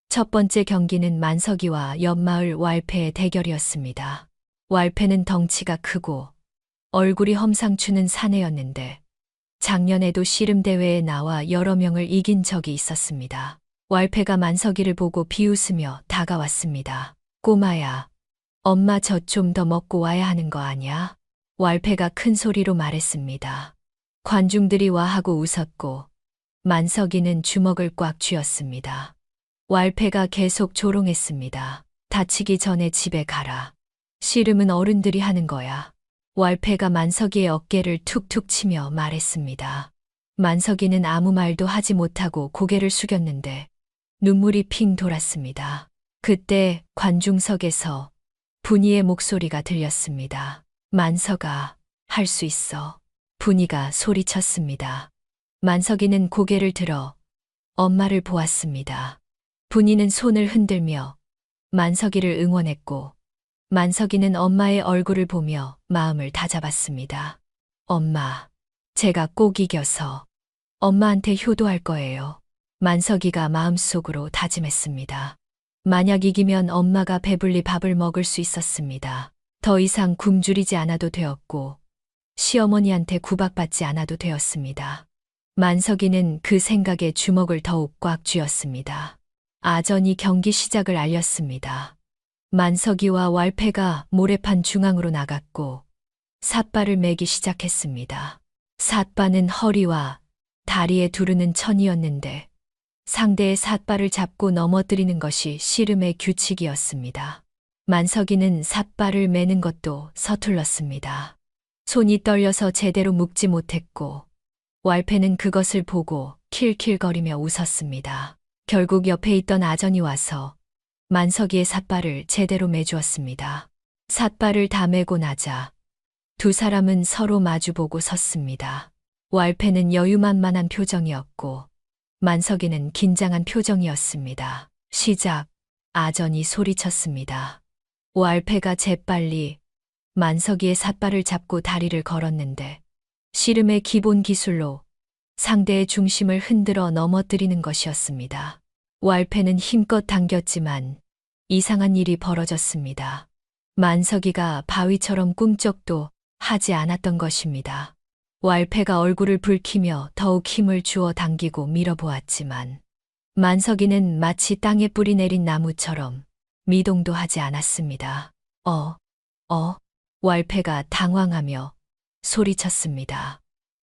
첫 번째 경기는 만석이와 옆마을 왈패의 대결이었습니다. 왈패는 덩치가 크고 얼굴이 험상추는 사내였는데 작년에도 씨름대회에 나와 여러 명을 이긴 적이 있었습니다. 왈패가 만석이를 보고 비웃으며 다가왔습니다. 꼬마야, 엄마 젖 좀 더 먹고 와야 하는 거 아냐? 왈패가 큰 소리로 말했습니다. 관중들이 와하고 웃었고 만석이는 주먹을 꽉 쥐었습니다. 왈패가 계속 조롱했습니다. 다치기 전에 집에 가라. 씨름은 어른들이 하는 거야. 왈패가 만석이의 어깨를 툭툭 치며 말했습니다. 만석이는 아무 말도 하지 못하고 고개를 숙였는데 눈물이 핑 돌았습니다. 그때 관중석에서 분이의 목소리가 들렸습니다. 만석아, 할 수 있어. 분이가 소리쳤습니다. 만석이는 고개를 들어 엄마를 보았습니다. 분이는 손을 흔들며 만석이를 응원했고 만석이는 엄마의 얼굴을 보며 마음을 다잡았습니다. 엄마, 제가 꼭 이겨서 엄마한테 효도할 거예요. 만석이가 마음속으로 다짐했습니다. 만약 이기면 엄마가 배불리 밥을 먹을 수 있었습니다. 더 이상 굶주리지 않아도 되었고 시어머니한테 구박받지 않아도 되었습니다. 만석이는 그 생각에 주먹을 더욱 꽉 쥐었습니다. 아전이 경기 시작을 알렸습니다. 만석이와 왈패가 모래판 중앙으로 나갔고 삿발을 매기 시작했습니다. 삿바는 허리와 다리에 두르는 천이었는데 상대의 삿발을 잡고 넘어뜨리는 것이 씨름의 규칙이었습니다. 만석이는 삿발을 매는 것도 서툴렀습니다. 손이 떨려서 제대로 묶지 못했고 왈패는 그것을 보고 킬킬거리며 웃었습니다. 결국 옆에 있던 아전이 와서 만석이의 삿발을 제대로 매주었습니다. 삿발을 다 매고 나자 두 사람은 서로 마주보고 섰습니다. 왈패는 여유만만한 표정이었고 만석이는 긴장한 표정이었습니다. 시작, 아전이 소리쳤습니다. 왈패가 재빨리 만석이의 삿발을 잡고 다리를 걸었는데 씨름의 기본 기술로 상대의 중심을 흔들어 넘어뜨리는 것이었습니다. 왈패는 힘껏 당겼지만 이상한 일이 벌어졌습니다. 만석이가 바위처럼 꿈쩍도 하지 않았던 것입니다. 왈패가 얼굴을 붉히며 더욱 힘을 주어 당기고 밀어보았지만 만석이는 마치 땅에 뿌리 내린 나무처럼 미동도 하지 않았습니다. 왈패가 당황하며 소리쳤습니다.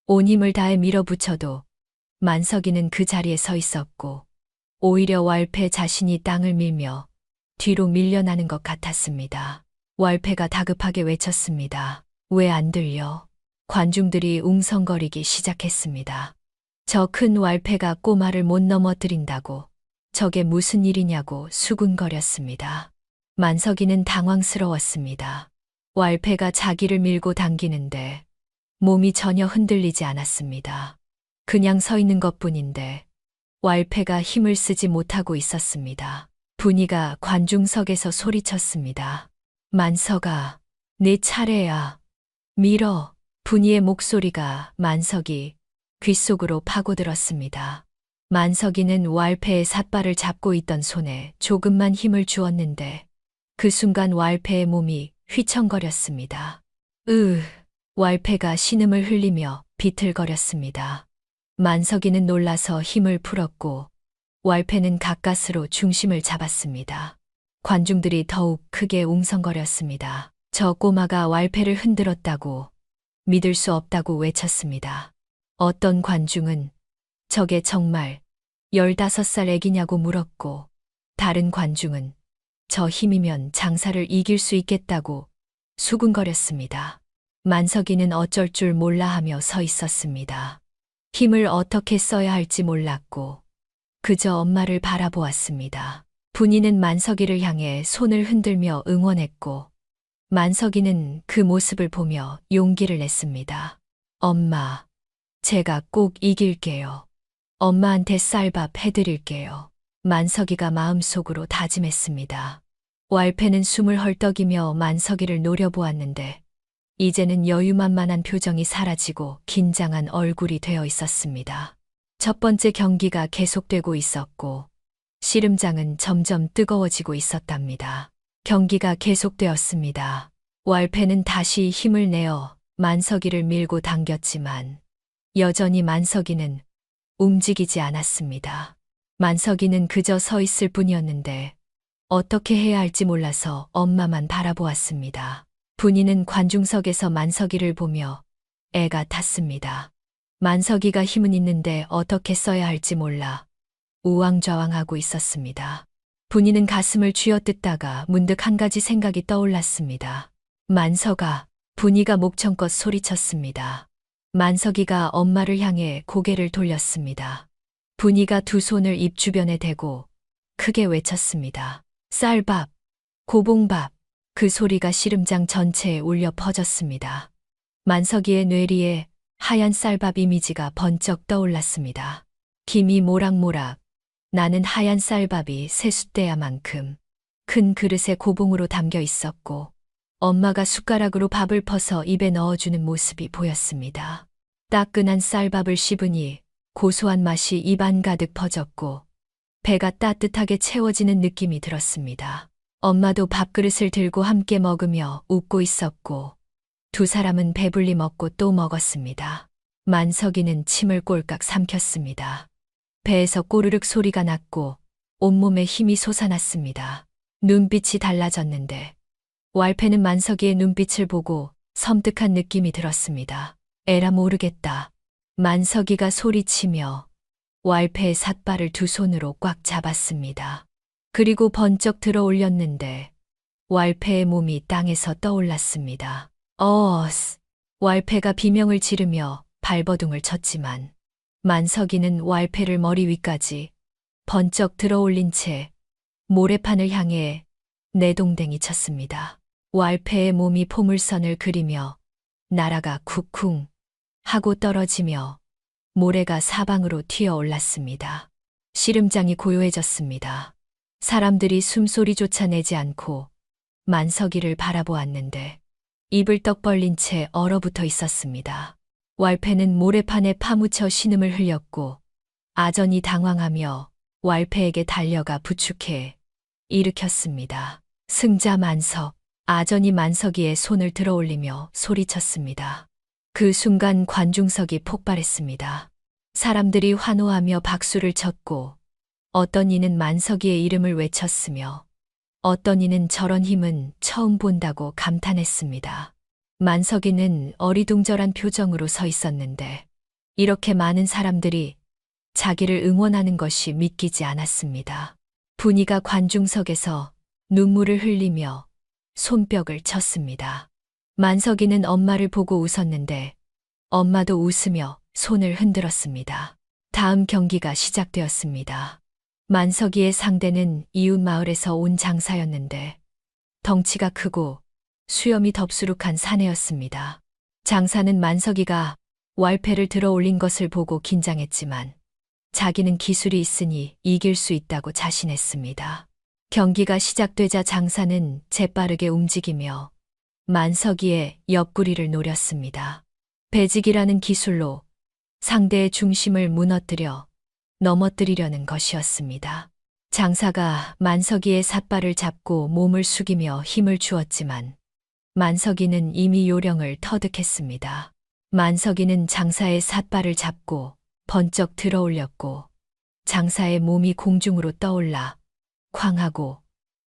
온 힘을 다해 밀어붙여도 만석이는 그 자리에 서 있었고 오히려 왈패 자신이 땅을 밀며 뒤로 밀려나는 것 같았습니다. 왈패가 다급하게 외쳤습니다. 왜 안 들려? 관중들이 웅성거리기 시작했습니다. 저 큰 왈패가 꼬마를 못 넘어뜨린다고 저게 무슨 일이냐고 수군거렸습니다. 만석이는 당황스러웠습니다. 왈패가 자기를 밀고 당기는데 몸이 전혀 흔들리지 않았습니다. 그냥 서 있는 것뿐인데 왈패가 힘을 쓰지 못하고 있었습니다. 분이가 관중석에서 소리쳤습니다. 만석아, 내 차례야. 밀어. 분이의 목소리가 만석이 귓속으로 파고들었습니다. 만석이는 왈패의 삿발을 잡고 있던 손에 조금만 힘을 주었는데 그 순간 왈패의 몸이 휘청거렸습니다. 왈패가 신음을 흘리며 비틀거렸습니다. 만석이는 놀라서 힘을 풀었고 왈패는 가까스로 중심을 잡았습니다. 관중들이 더욱 크게 웅성거렸습니다. 저 꼬마가 왈패를 흔들었다고 믿을 수 없다고 외쳤습니다. 어떤 관중은 저게 정말 15살 애기냐고 물었고 다른 관중은 저 힘이면 장사를 이길 수 있겠다고 수군거렸습니다. 만석이는 어쩔 줄 몰라 하며 서 있었습니다. 힘을 어떻게 써야 할지 몰랐고 그저 엄마를 바라보았습니다. 분이는 만석이를 향해 손을 흔들며 응원했고 만석이는 그 모습을 보며 용기를 냈습니다. 엄마, 제가 꼭 이길게요. 엄마한테 쌀밥 해드릴게요. 만석이가 마음속으로 다짐했습니다. 왈패는 숨을 헐떡이며 만석이를 노려보았는데 이제는 여유만만한 표정이 사라지고 긴장한 얼굴이 되어 있었습니다. 첫 번째 경기가 계속되고 있었고 씨름장은 점점 뜨거워지고 있었답니다. 경기가 계속되었습니다. 왈패는 다시 힘을 내어 만석이를 밀고 당겼지만 여전히 만석이는 움직이지 않았습니다. 만석이는 그저 서 있을 뿐이었는데 어떻게 해야 할지 몰라서 엄마만 바라보았습니다. 분이는 관중석에서 만석이를 보며 애가 탔습니다. 만석이가 힘은 있는데 어떻게 써야 할지 몰라 우왕좌왕하고 있었습니다. 분이는 가슴을 쥐어뜯다가 문득 한 가지 생각이 떠올랐습니다. 만석아, 분이가 목청껏 소리쳤습니다. 만석이가 엄마를 향해 고개를 돌렸습니다. 분이가 두 손을 입 주변에 대고 크게 외쳤습니다. 쌀밥, 고봉밥. 그 소리가 씨름장 전체에 울려 퍼졌습니다. 만석이의 뇌리에 하얀 쌀밥 이미지가 번쩍 떠올랐습니다. 김이 모락모락 나는 하얀 쌀밥이 세숫대야만큼 큰 그릇에 고봉으로 담겨 있었고 엄마가 숟가락으로 밥을 퍼서 입에 넣어주는 모습이 보였습니다. 따끈한 쌀밥을 씹으니 고소한 맛이 입안 가득 퍼졌고 배가 따뜻하게 채워지는 느낌이 들었습니다. 엄마도 밥그릇을 들고 함께 먹으며 웃고 있었고 두 사람은 배불리 먹고 또 먹었습니다. 만석이는 침을 꼴깍 삼켰습니다. 배에서 꼬르륵 소리가 났고 온몸에 힘이 솟아났습니다. 눈빛이 달라졌는데 왈패는 만석이의 눈빛을 보고 섬뜩한 느낌이 들었습니다. 에라 모르겠다. 만석이가 소리치며 왈패의 삿발을 두 손으로 꽉 잡았습니다. 그리고 번쩍 들어 올렸는데 왈패의 몸이 땅에서 떠올랐습니다. 왈패가 비명을 지르며 발버둥을 쳤지만 만석이는 왈패를 머리 위까지 번쩍 들어 올린 채 모래판을 향해 내동댕이 쳤습니다. 왈패의 몸이 포물선을 그리며 나라가 쿵쿵 하고 떨어지며 모래가 사방으로 튀어 올랐습니다. 씨름장이 고요해졌습니다. 사람들이 숨소리조차 내지 않고 만석이를 바라보았는데 입을 떡 벌린 채 얼어붙어 있었습니다. 왈패는 모래판에 파묻혀 신음을 흘렸고 아전이 당황하며 왈패에게 달려가 부축해 일으켰습니다. 승자 만석. 아전이 만석이의 손을 들어 올리며 소리쳤습니다. 그 순간 관중석이 폭발했습니다. 사람들이 환호하며 박수를 쳤고 어떤 이는 만석이의 이름을 외쳤으며 어떤 이는 저런 힘은 처음 본다고 감탄했습니다. 만석이는 어리둥절한 표정으로 서 있었는데 이렇게 많은 사람들이 자기를 응원하는 것이 믿기지 않았습니다. 분이가 관중석에서 눈물을 흘리며 손뼉을 쳤습니다. 만석이는 엄마를 보고 웃었는데 엄마도 웃으며 손을 흔들었습니다. 다음 경기가 시작되었습니다. 만석이의 상대는 이웃 마을에서 온 장사였는데 덩치가 크고 수염이 덥수룩한 사내였습니다. 장사는 만석이가 왈패를 들어 올린 것을 보고 긴장했지만 자기는 기술이 있으니 이길 수 있다고 자신했습니다. 경기가 시작되자 장사는 재빠르게 움직이며 만석이의 옆구리를 노렸습니다. 배직이라는 기술로 상대의 중심을 무너뜨려 넘어뜨리려는 것이었습니다. 장사가 만석이의 삿발을 잡고 몸을 숙이며 힘을 주었지만 만석이는 이미 요령을 터득했습니다. 만석이는 장사의 삿발을 잡고 번쩍 들어올렸고 장사의 몸이 공중으로 떠올라 쾅 하고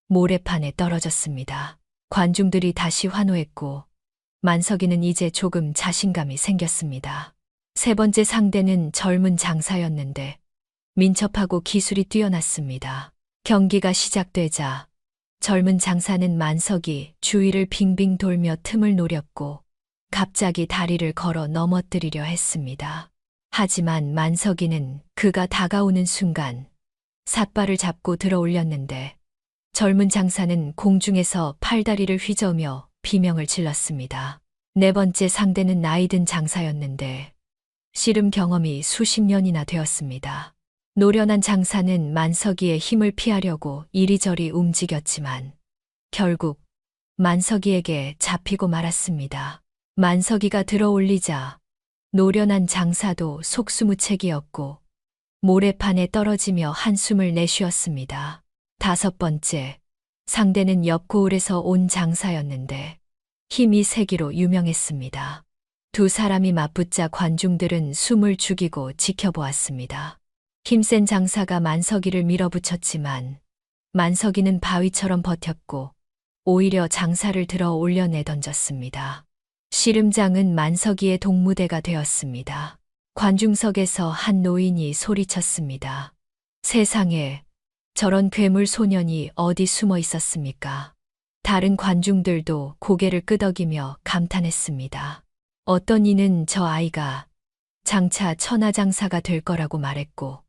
모래판에 떨어졌습니다. 관중들이 다시 환호했고 만석이는 이제 조금 자신감이 생겼습니다. 세 번째 상대는 젊은 장사였는데 민첩하고 기술이 뛰어났습니다. 경기가 시작되자 젊은 장사는 만석이 주위를 빙빙 돌며 틈을 노렸고 갑자기 다리를 걸어 넘어뜨리려 했습니다. 하지만 만석이는 그가 다가오는 순간 삿발을 잡고 들어 올렸는데 젊은 장사는 공중에서 팔다리를 휘저으며 비명을 질렀습니다. 네 번째 상대는 나이 든 장사였는데 씨름 경험이 수십 년이나 되었습니다. 노련한 장사는 만석이의 힘을 피하려고 이리저리 움직였지만 결국 만석이에게 잡히고 말았습니다. 만석이가 들어올리자 노련한 장사도 속수무책이었고 모래판에 떨어지며 한숨을 내쉬었습니다. 다섯 번째, 상대는 옆 고을에서 온 장사였는데 힘이 세기로 유명했습니다. 두 사람이 맞붙자 관중들은 숨을 죽이고 지켜보았습니다. 힘센 장사가 만석이를 밀어붙였지만 만석이는 바위처럼 버텼고 오히려 장사를 들어 올려내 던졌습니다. 씨름장은 만석이의 동무대가 되었습니다. 관중석에서 한 노인이 소리쳤습니다. 세상에 저런 괴물 소년이 어디 숨어 있었습니까? 다른 관중들도 고개를 끄덕이며 감탄했습니다. 어떤 이는 저 아이가 장차 천하장사가 될 거라고 말했고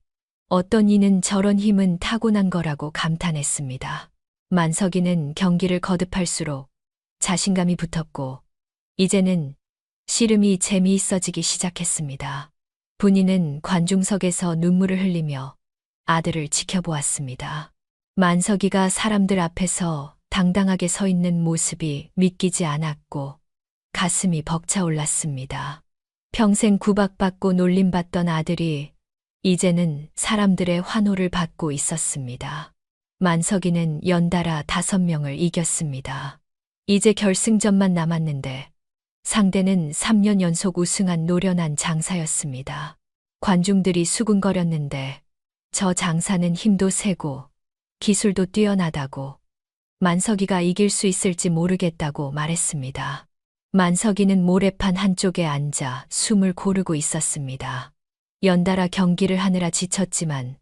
어떤 이는 저런 힘은 타고난 거라고 감탄했습니다. 만석이는 경기를 거듭할수록 자신감이 붙었고 이제는 씨름이 재미있어지기 시작했습니다. 분이는 관중석에서 눈물을 흘리며 아들을 지켜보았습니다. 만석이가 사람들 앞에서 당당하게 서 있는 모습이 믿기지 않았고 가슴이 벅차올랐습니다. 평생 구박받고 놀림받던 아들이 이제는 사람들의 환호를 받고 있었습니다. 만석이는 연달아 5명을 이겼습니다. 이제 결승전만 남았는데 상대는 3년 연속 우승한 노련한 장사였습니다. 관중들이 수군거렸는데 저 장사는 힘도 세고 기술도 뛰어나다고 만석이가 이길 수 있을지 모르겠다고 말했습니다. 만석이는 모래판 한쪽에 앉아 숨을 고르고 있었습니다. 연달아 경기를 하느라 지쳤지만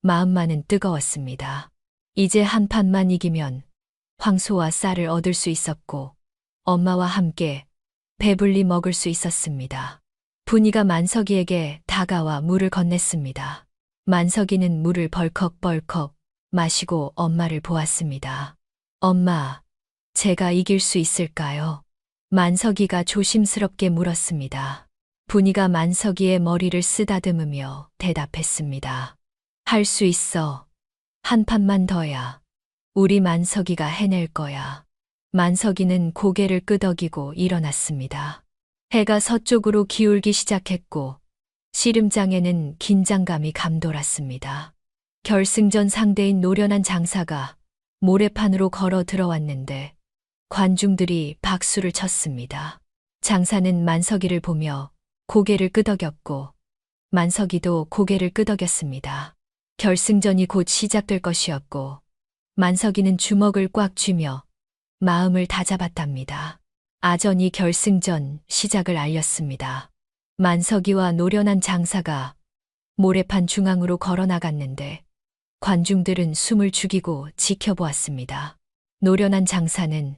마음만은 뜨거웠습니다. 이제 한 판만 이기면 황소와 쌀을 얻을 수 있었고 엄마와 함께 배불리 먹을 수 있었습니다. 분이가 만석이에게 다가와 물을 건넸습니다. 만석이는 물을 벌컥벌컥 마시고 엄마를 보았습니다. 엄마, 제가 이길 수 있을까요? 만석이가 조심스럽게 물었습니다. 분이가 만석이의 머리를 쓰다듬으며 대답했습니다. 할 수 있어. 한 판만 더야. 우리 만석이가 해낼 거야. 만석이는 고개를 끄덕이고 일어났습니다. 해가 서쪽으로 기울기 시작했고 씨름장에는 긴장감이 감돌았습니다. 결승전 상대인 노련한 장사가 모래판으로 걸어 들어왔는데 관중들이 박수를 쳤습니다. 장사는 만석이를 보며 고개를 끄덕였고 만석이도 고개를 끄덕였습니다. 결승전이 곧 시작될 것이었고 만석이는 주먹을 꽉 쥐며 마음을 다잡았답니다. 아전이 결승전 시작을 알렸습니다. 만석이와 노련한 장사가 모래판 중앙으로 걸어 나갔는데 관중들은 숨을 죽이고 지켜보았습니다. 노련한 장사는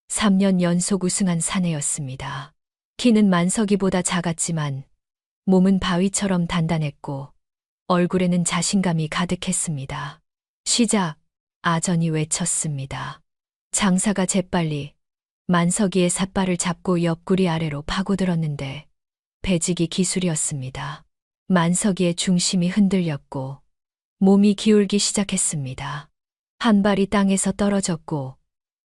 3년 연속 우승한 사내였습니다. 키는 만석이보다 작았지만 몸은 바위처럼 단단했고 얼굴에는 자신감이 가득했습니다. 시작! 아전이 외쳤습니다. 장사가 재빨리 만석이의 삿발을 잡고 옆구리 아래로 파고들었는데 배지기 기술이었습니다. 만석이의 중심이 흔들렸고 몸이 기울기 시작했습니다. 한 발이 땅에서 떨어졌고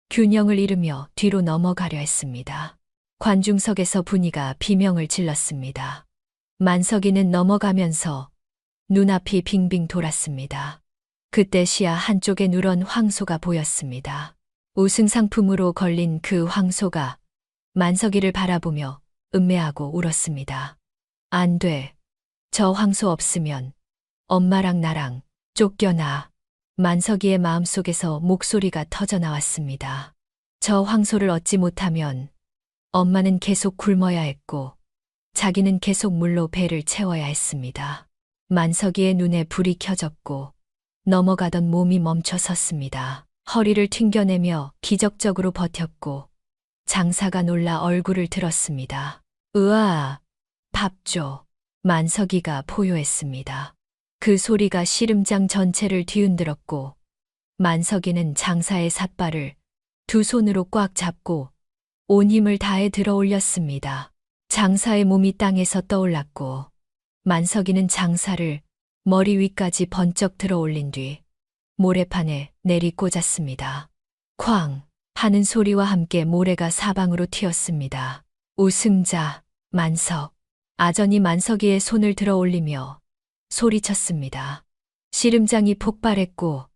균형을 잃으며 뒤로 넘어가려 했습니다. 관중석에서 분이가 비명을 질렀습니다. 만석이는 넘어가면서 눈앞이 빙빙 돌았습니다. 그때 시야 한쪽에 누런 황소가 보였습니다. 우승 상품으로 걸린 그 황소가 만석이를 바라보며 음매하고 울었습니다. 안 돼. 저 황소 없으면 엄마랑 나랑 쫓겨나. 만석이의 마음속에서 목소리가 터져 나왔습니다. 저 황소를 얻지 못하면 엄마는 계속 굶어야 했고 자기는 계속 물로 배를 채워야 했습니다. 만석이의 눈에 불이 켜졌고 넘어가던 몸이 멈춰 섰습니다. 허리를 튕겨내며 기적적으로 버텼고 장사가 놀라 얼굴을 들었습니다. 으아, 밥 줘. 만석이가 포효했습니다. 그 소리가 씨름장 전체를 뒤흔들었고 만석이는 장사의 삿발을 두 손으로 꽉 잡고 온 힘을 다해 들어 올렸습니다. 장사의 몸이 땅에서 떠올랐고 만석이는 장사를 머리 위까지 번쩍 들어 올린 뒤 모래판에 내리 꽂았습니다. 쾅 하는 소리와 함께 모래가 사방으로 튀었습니다. 우승자 만석. 아전이 만석이의 손을 들어 올리며 소리쳤습니다. 씨름장이 폭발했고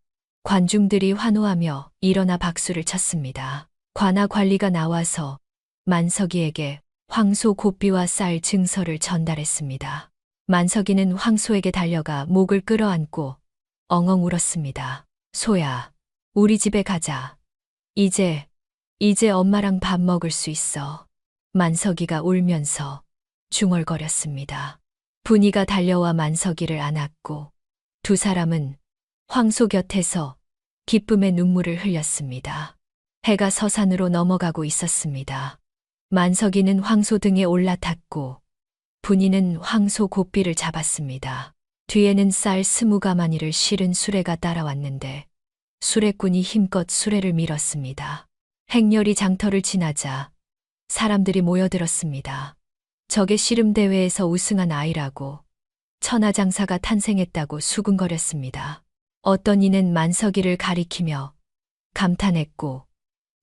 관중들이 환호하며 일어나 박수를 쳤습니다. 관아 관리가 나와서 만석이에게 황소 고삐와 쌀 증서를 전달했습니다. 만석이는 황소에게 달려가 목을 끌어안고 엉엉 울었습니다. 소야, 우리 집에 가자. 이제 엄마랑 밥 먹을 수 있어. 만석이가 울면서 중얼거렸습니다. 분이가 달려와 만석이를 안았고 두 사람은 황소 곁에서 기쁨의 눈물을 흘렸습니다. 해가 서산으로 넘어가고 있었습니다. 만석이는 황소 등에 올라탔고 분이는 황소 고삐를 잡았습니다. 뒤에는 쌀 20가마니를 실은 수레가 따라왔는데 수레꾼이 힘껏 수레를 밀었습니다. 행렬이 장터를 지나자 사람들이 모여들었습니다. 저게 씨름대회에서 우승한 아이라고 천하장사가 탄생했다고 수군거렸습니다. 어떤 이는 만석이를 가리키며 감탄했고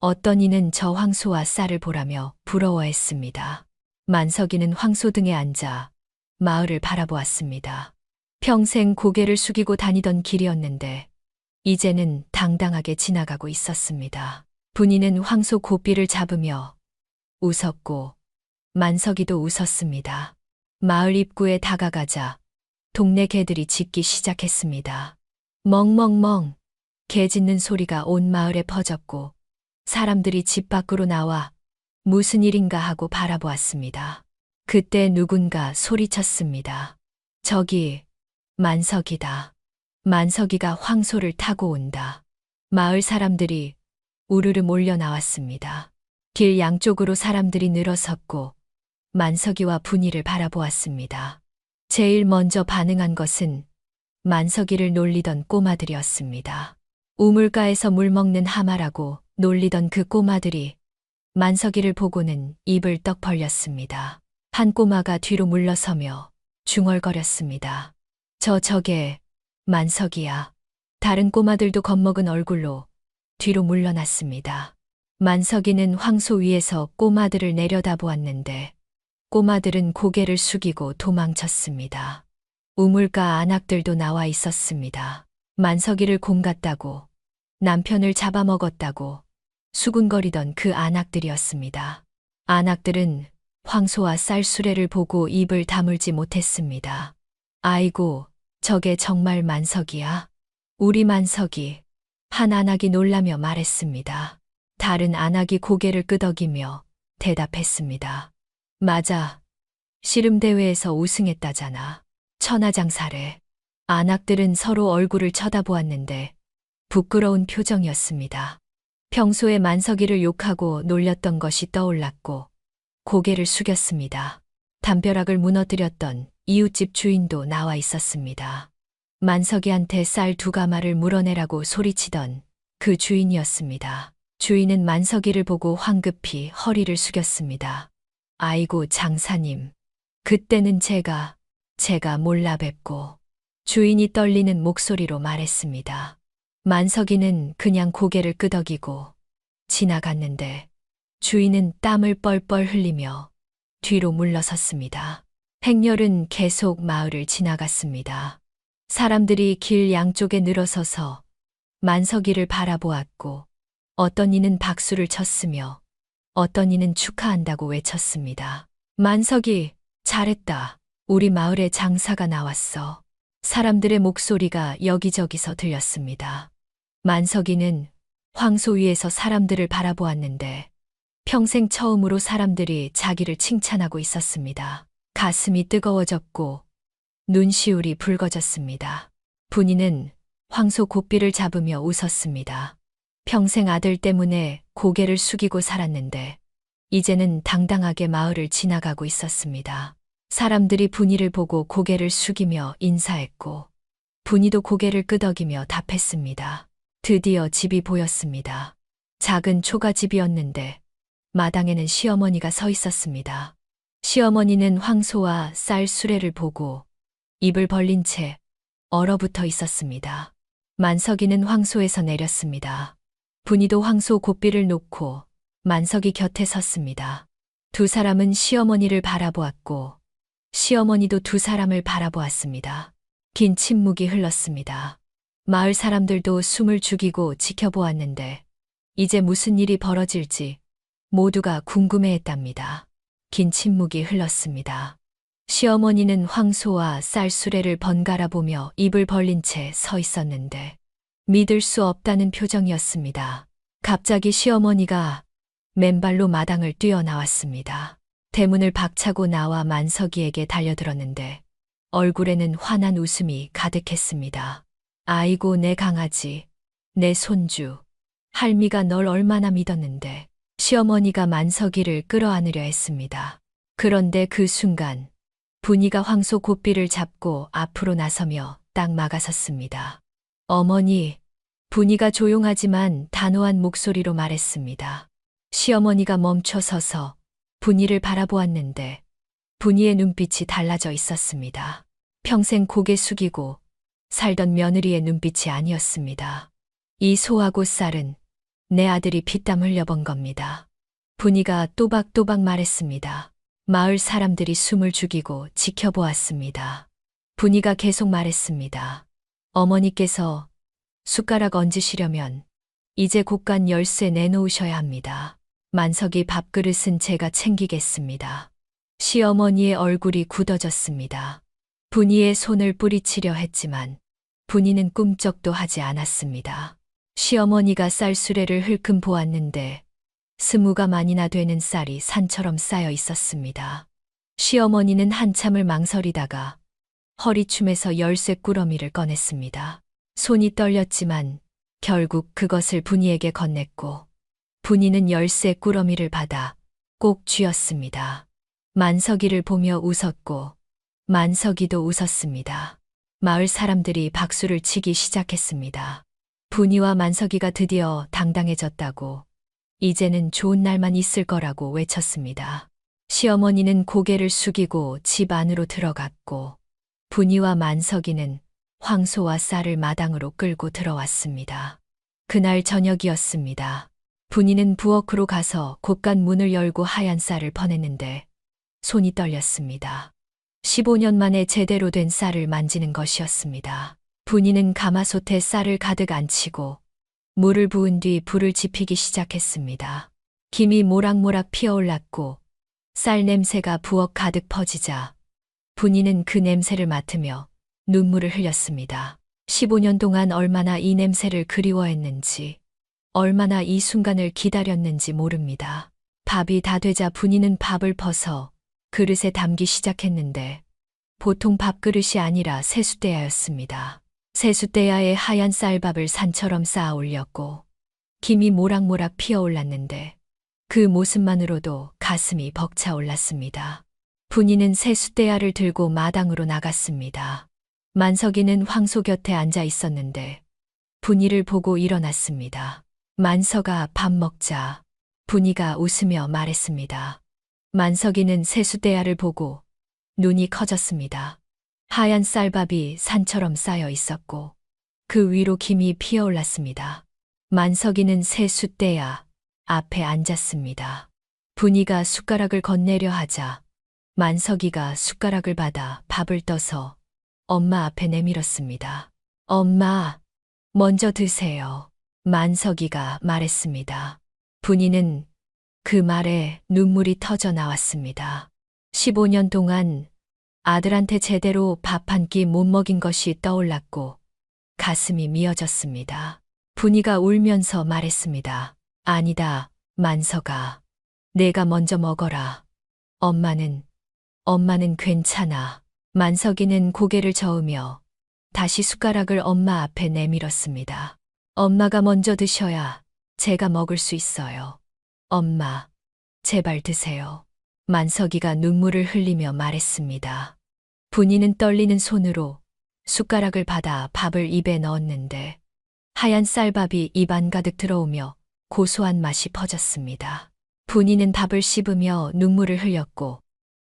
어떤 이는 저 황소와 쌀을 보라며 부러워했습니다. 만석이는 황소 등에 앉아 마을을 바라보았습니다. 평생 고개를 숙이고 다니던 길이었는데 이제는 당당하게 지나가고 있었습니다. 분이는 황소 고삐를 잡으며 웃었고 만석이도 웃었습니다. 마을 입구에 다가가자 동네 개들이 짖기 시작했습니다. 멍멍멍 개 짖는 소리가 온 마을에 퍼졌고 사람들이 집 밖으로 나와 무슨 일인가 하고 바라보았습니다. 그때 누군가 소리쳤습니다. 저기 만석이다. 만석이가 황소를 타고 온다. 마을 사람들이 우르르 몰려 나왔습니다. 길 양쪽으로 사람들이 늘어섰고 만석이와 분이를 바라보았습니다. 제일 먼저 반응한 것은 만석이를 놀리던 꼬마들이었습니다. 우물가에서 물 먹는 하마라고 놀리던 그 꼬마들이 만석이를 보고는 입을 떡 벌렸습니다. 한 꼬마가 뒤로 물러서며 중얼거렸습니다. 저게 만석이야. 다른 꼬마들도 겁먹은 얼굴로 뒤로 물러났습니다. 만석이는 황소 위에서 꼬마들을 내려다보았는데 꼬마들은 고개를 숙이고 도망쳤습니다. 우물가 안악들도 나와 있었습니다. 만석이를 곰갔다고 남편을 잡아먹었다고 수군거리던 그 안악들이었습니다. 안악들은 황소와 쌀수레를 보고 입을 다물지 못했습니다. 아이고, 저게 정말 만석이야. 우리 만석이. 한 안악이 놀라며 말했습니다. 다른 안악이 고개를 끄덕이며 대답했습니다. 맞아. 씨름대회에서 우승했다잖아. 천하장사래. 안악들은 서로 얼굴을 쳐다보았는데 부끄러운 표정이었습니다. 평소에 만석이를 욕하고 놀렸던 것이 떠올랐고 고개를 숙였습니다. 담벼락을 무너뜨렸던 이웃집 주인도 나와 있었습니다. 만석이한테 쌀 2가마를 물어내라고 소리치던 그 주인이었습니다. 주인은 만석이를 보고 황급히 허리를 숙였습니다. 아이고 장사님, 그때는 제가 제가 몰라 뵙고 주인이 떨리는 목소리로 말했습니다. 만석이는 그냥 고개를 끄덕이고 지나갔는데 주인은 땀을 뻘뻘 흘리며 뒤로 물러섰습니다. 행렬은 계속 마을을 지나갔습니다. 사람들이 길 양쪽에 늘어서서 만석이를 바라보았고 어떤 이는 박수를 쳤으며 어떤 이는 축하한다고 외쳤습니다. 만석이, 잘했다. 우리 마을에 장사가 나왔어. 사람들의 목소리가 여기저기서 들렸습니다. 만석이는 황소 위에서 사람들을 바라보았는데 평생 처음으로 사람들이 자기를 칭찬하고 있었습니다. 가슴이 뜨거워졌고 눈시울이 붉어졌습니다. 분이는 황소 고삐를 잡으며 웃었습니다. 평생 아들 때문에 고개를 숙이고 살았는데 이제는 당당하게 마을을 지나가고 있었습니다. 사람들이 분이를 보고 고개를 숙이며 인사했고 분이도 고개를 끄덕이며 답했습니다. 드디어 집이 보였습니다. 작은 초가집이었는데 마당에는 시어머니가 서 있었습니다. 시어머니는 황소와 쌀 수레를 보고 입을 벌린 채 얼어붙어 있었습니다. 만석이는 황소에서 내렸습니다. 분이도 황소 고삐를 놓고 만석이 곁에 섰습니다. 두 사람은 시어머니를 바라보았고 시어머니도 두 사람을 바라보았습니다. 긴 침묵이 흘렀습니다. 마을 사람들도 숨을 죽이고 지켜보았는데 이제 무슨 일이 벌어질지 모두가 궁금해했답니다. 긴 침묵이 흘렀습니다. 시어머니는 황소와 쌀수레를 번갈아 보며 입을 벌린 채 서 있었는데 믿을 수 없다는 표정이었습니다. 갑자기 시어머니가 맨발로 마당을 뛰어나왔습니다. 대문을 박차고 나와 만석이에게 달려들었는데 얼굴에는 환한 웃음이 가득했습니다. 아이고 내 강아지, 내 손주, 할미가 널 얼마나 믿었는데. 시어머니가 만석이를 끌어안으려 했습니다. 그런데 그 순간 분이가 황소 고삐를 잡고 앞으로 나서며 딱 막아섰습니다. 어머니, 분이가 조용하지만 단호한 목소리로 말했습니다. 시어머니가 멈춰 서서 분이를 바라보았는데 분이의 눈빛이 달라져 있었습니다. 평생 고개 숙이고 살던 며느리의 눈빛이 아니었습니다. 이 소하고 쌀은 내 아들이 피땀 흘려본 겁니다. 분이가 또박또박 말했습니다. 마을 사람들이 숨을 죽이고 지켜보았습니다. 분이가 계속 말했습니다. 어머니께서 숟가락 얹으시려면 이제 곳간 열쇠 내놓으셔야 합니다. 만석이 밥그릇은 제가 챙기겠습니다. 시어머니의 얼굴이 굳어졌습니다. 분이의 손을 뿌리치려 했지만 분이는 꿈쩍도 하지 않았습니다. 시어머니가 쌀수레를 흘금 보았는데 20가만이나 되는 쌀이 산처럼 쌓여 있었습니다. 시어머니는 한참을 망설이다가 허리춤에서 열쇠 꾸러미를 꺼냈습니다. 손이 떨렸지만 결국 그것을 분이에게 건넸고 분이는 열쇠 꾸러미를 받아 꼭 쥐었습니다. 만석이를 보며 웃었고 만석이도 웃었습니다. 마을 사람들이 박수를 치기 시작했습니다. 분이와 만석이가 드디어 당당해졌다고 이제는 좋은 날만 있을 거라고 외쳤습니다. 시어머니는 고개를 숙이고 집 안으로 들어갔고 분이와 만석이는 황소와 쌀을 마당으로 끌고 들어왔습니다. 그날 저녁이었습니다. 분이는 부엌으로 가서 곳간 문을 열고 하얀 쌀을 퍼냈는데 손이 떨렸습니다. 15년 만에 제대로 된 쌀을 만지는 것이었습니다. 분이는 가마솥에 쌀을 가득 안치고 물을 부은 뒤 불을 지피기 시작했습니다. 김이 모락모락 피어올랐고 쌀 냄새가 부엌 가득 퍼지자 분이는 그 냄새를 맡으며 눈물을 흘렸습니다. 15년 동안 얼마나 이 냄새를 그리워했는지, 얼마나 이 순간을 기다렸는지 모릅니다. 밥이 다 되자 분이는 밥을 퍼서 그릇에 담기 시작했는데 보통 밥그릇이 아니라 세숫대야였습니다. 세숫대야에 하얀 쌀밥을 산처럼 쌓아 올렸고 김이 모락모락 피어올랐는데 그 모습만으로도 가슴이 벅차올랐습니다. 분이는 세숫대야를 들고 마당으로 나갔습니다. 만석이는 황소 곁에 앉아 있었는데 분이를 보고 일어났습니다. 만석아, 밥 먹자. 분이가 웃으며 말했습니다. 만석이는 세숫대야를 보고 눈이 커졌습니다. 하얀 쌀밥이 산처럼 쌓여 있었고 그 위로 김이 피어올랐습니다. 만석이는 새 숫대야 앞에 앉았습니다. 분이가 숟가락을 건네려 하자 만석이가 숟가락을 받아 밥을 떠서 엄마 앞에 내밀었습니다. 엄마, 먼저 드세요. 만석이가 말했습니다. 분이는 그 말에 눈물이 터져 나왔습니다. 15년 동안 아들한테 제대로 밥 한 끼 못 먹인 것이 떠올랐고 가슴이 미어졌습니다. 분이가 울면서 말했습니다. 아니다, 만석아. 내가 먼저 먹어라. 엄마는 괜찮아. 만석이는 고개를 저으며 다시 숟가락을 엄마 앞에 내밀었습니다. 엄마가 먼저 드셔야 제가 먹을 수 있어요. 엄마, 제발 드세요. 만석이가 눈물을 흘리며 말했습니다. 분이는 떨리는 손으로 숟가락을 받아 밥을 입에 넣었는데 하얀 쌀밥이 입안 가득 들어오며 고소한 맛이 퍼졌습니다. 분이는 밥을 씹으며 눈물을 흘렸고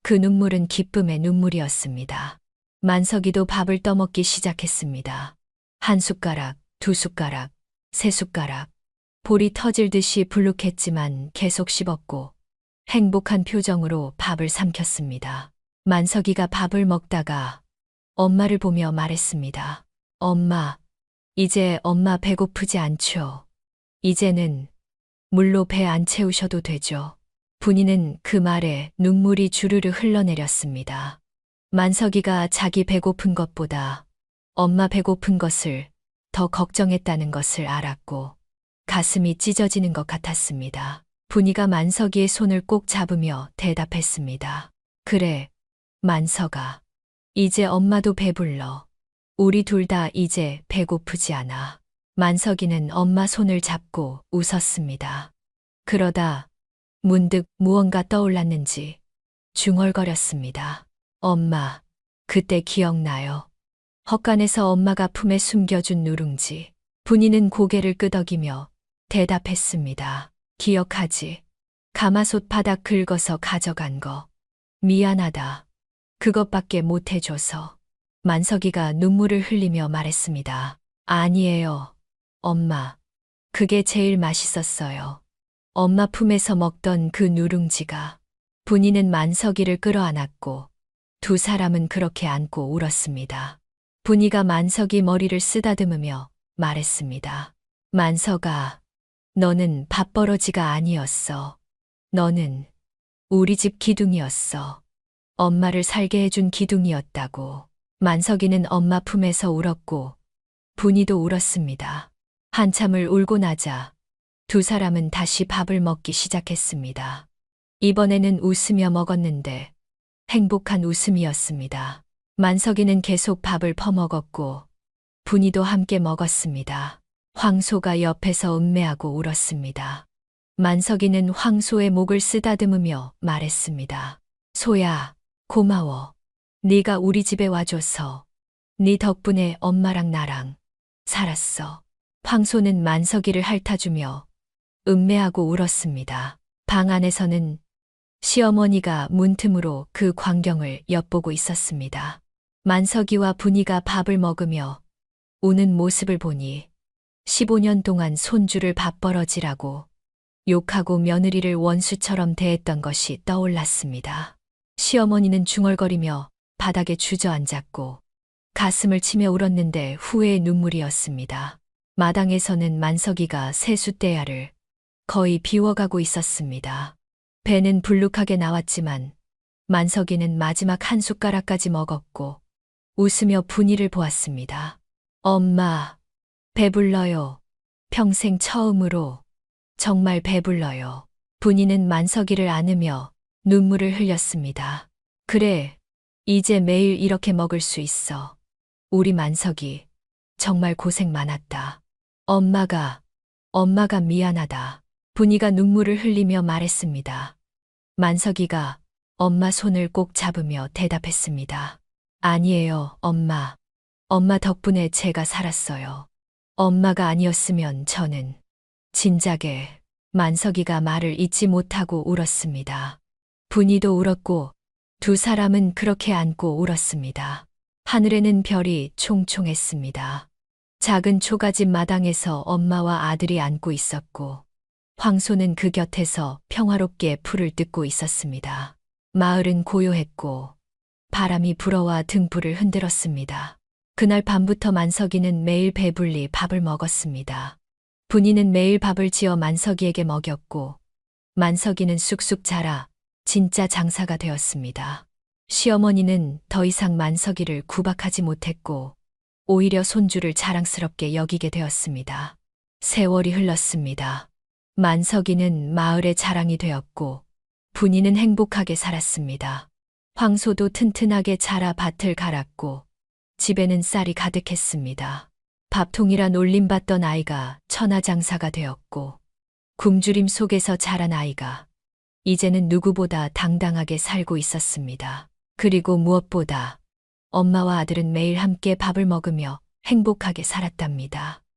그 눈물은 기쁨의 눈물이었습니다. 만석이도 밥을 떠먹기 시작했습니다. 한 숟가락, 두 숟가락, 세 숟가락. 볼이 터질 듯이 불룩했지만 계속 씹었고 행복한 표정으로 밥을 삼켰습니다. 만석이가 밥을 먹다가 엄마를 보며 말했습니다. 엄마, 이제 엄마 배고프지 않죠? 이제는 물로 배 안 채우셔도 되죠? 분이는 그 말에 눈물이 주르르 흘러내렸습니다. 만석이가 자기 배고픈 것보다 엄마 배고픈 것을 더 걱정했다는 것을 알았고 가슴이 찢어지는 것 같았습니다. 분이가 만석이의 손을 꼭 잡으며 대답했습니다. 그래, 만석아. 이제 엄마도 배불러. 우리 둘 다 이제 배고프지 않아. 만석이는 엄마 손을 잡고 웃었습니다. 그러다 문득 무언가 떠올랐는지 중얼거렸습니다. 엄마, 그때 기억나요? 헛간에서 엄마가 품에 숨겨준 누룽지. 분이는 고개를 끄덕이며 대답했습니다. 기억하지? 가마솥 바닥 긁어서 가져간 거. 미안하다. 그것밖에 못 해줘서. 만석이가 눈물을 흘리며 말했습니다. 아니에요. 엄마. 그게 제일 맛있었어요. 엄마 품에서 먹던 그 누룽지가. 분이는 만석이를 끌어안았고 두 사람은 그렇게 안고 울었습니다. 분이가 만석이 머리를 쓰다듬으며 말했습니다. 만석아, 너는 밥버러지가 아니었어. 너는 우리 집 기둥이었어. 엄마를 살게 해준 기둥이었다고. 만석이는 엄마 품에서 울었고 분이도 울었습니다. 한참을 울고 나자 두 사람은 다시 밥을 먹기 시작했습니다. 이번에는 웃으며 먹었는데 행복한 웃음이었습니다. 만석이는 계속 밥을 퍼먹었고 분이도 함께 먹었습니다. 황소가 옆에서 음매하고 울었습니다. 만석이는 황소의 목을 쓰다듬으며 말했습니다. 소야, 고마워. 네가 우리 집에 와줘서 네 덕분에 엄마랑 나랑 살았어. 황소는 만석이를 핥아주며 음매하고 울었습니다. 방 안에서는 시어머니가 문틈으로 그 광경을 엿보고 있었습니다. 만석이와 분이가 밥을 먹으며 우는 모습을 보니 15년 동안 손주를 밥벌어지라고 욕하고 며느리를 원수처럼 대했던 것이 떠올랐습니다. 시어머니는 중얼거리며 바닥에 주저앉았고 가슴을 치며 울었는데 후회의 눈물이었습니다. 마당에서는 만석이가 세숫대야를 거의 비워가고 있었습니다. 배는 불룩하게 나왔지만 만석이는 마지막 한 숟가락까지 먹었고 웃으며 분이를 보았습니다. 엄마, 배불러요. 평생 처음으로 정말 배불러요. 분이는 만석이를 안으며 눈물을 흘렸습니다. 그래, 이제 매일 이렇게 먹을 수 있어. 우리 만석이 정말 고생 많았다. 엄마가 미안하다. 분이가 눈물을 흘리며 말했습니다. 만석이가 엄마 손을 꼭 잡으며 대답했습니다. 아니에요, 엄마. 엄마 덕분에 제가 살았어요. 엄마가 아니었으면 저는 진작에. 만석이가 말을 잇지 못하고 울었습니다. 분이도 울었고 두 사람은 그렇게 안고 울었습니다. 하늘에는 별이 총총했습니다. 작은 초가집 마당에서 엄마와 아들이 앉고 있었고, 황소는 그 곁에서 평화롭게 풀을 뜯고 있었습니다. 마을은 고요했고, 바람이 불어와 등불을 흔들었습니다. 그날 밤부터 만석이는 매일 배불리 밥을 먹었습니다. 분이는 매일 밥을 지어 만석이에게 먹였고, 만석이는 쑥쑥 자라 진짜 장사가 되었습니다. 시어머니는 더 이상 만석이를 구박하지 못했고, 오히려 손주를 자랑스럽게 여기게 되었습니다. 세월이 흘렀습니다. 만석이는 마을의 자랑이 되었고, 분이는 행복하게 살았습니다. 황소도 튼튼하게 자라 밭을 갈았고, 집에는 쌀이 가득했습니다. 밥통이라 놀림받던 아이가 천하장사가 되었고, 굶주림 속에서 자란 아이가 이제는 누구보다 당당하게 살고 있었습니다. 그리고 무엇보다 엄마와 아들은 매일 함께 밥을 먹으며 행복하게 살았답니다.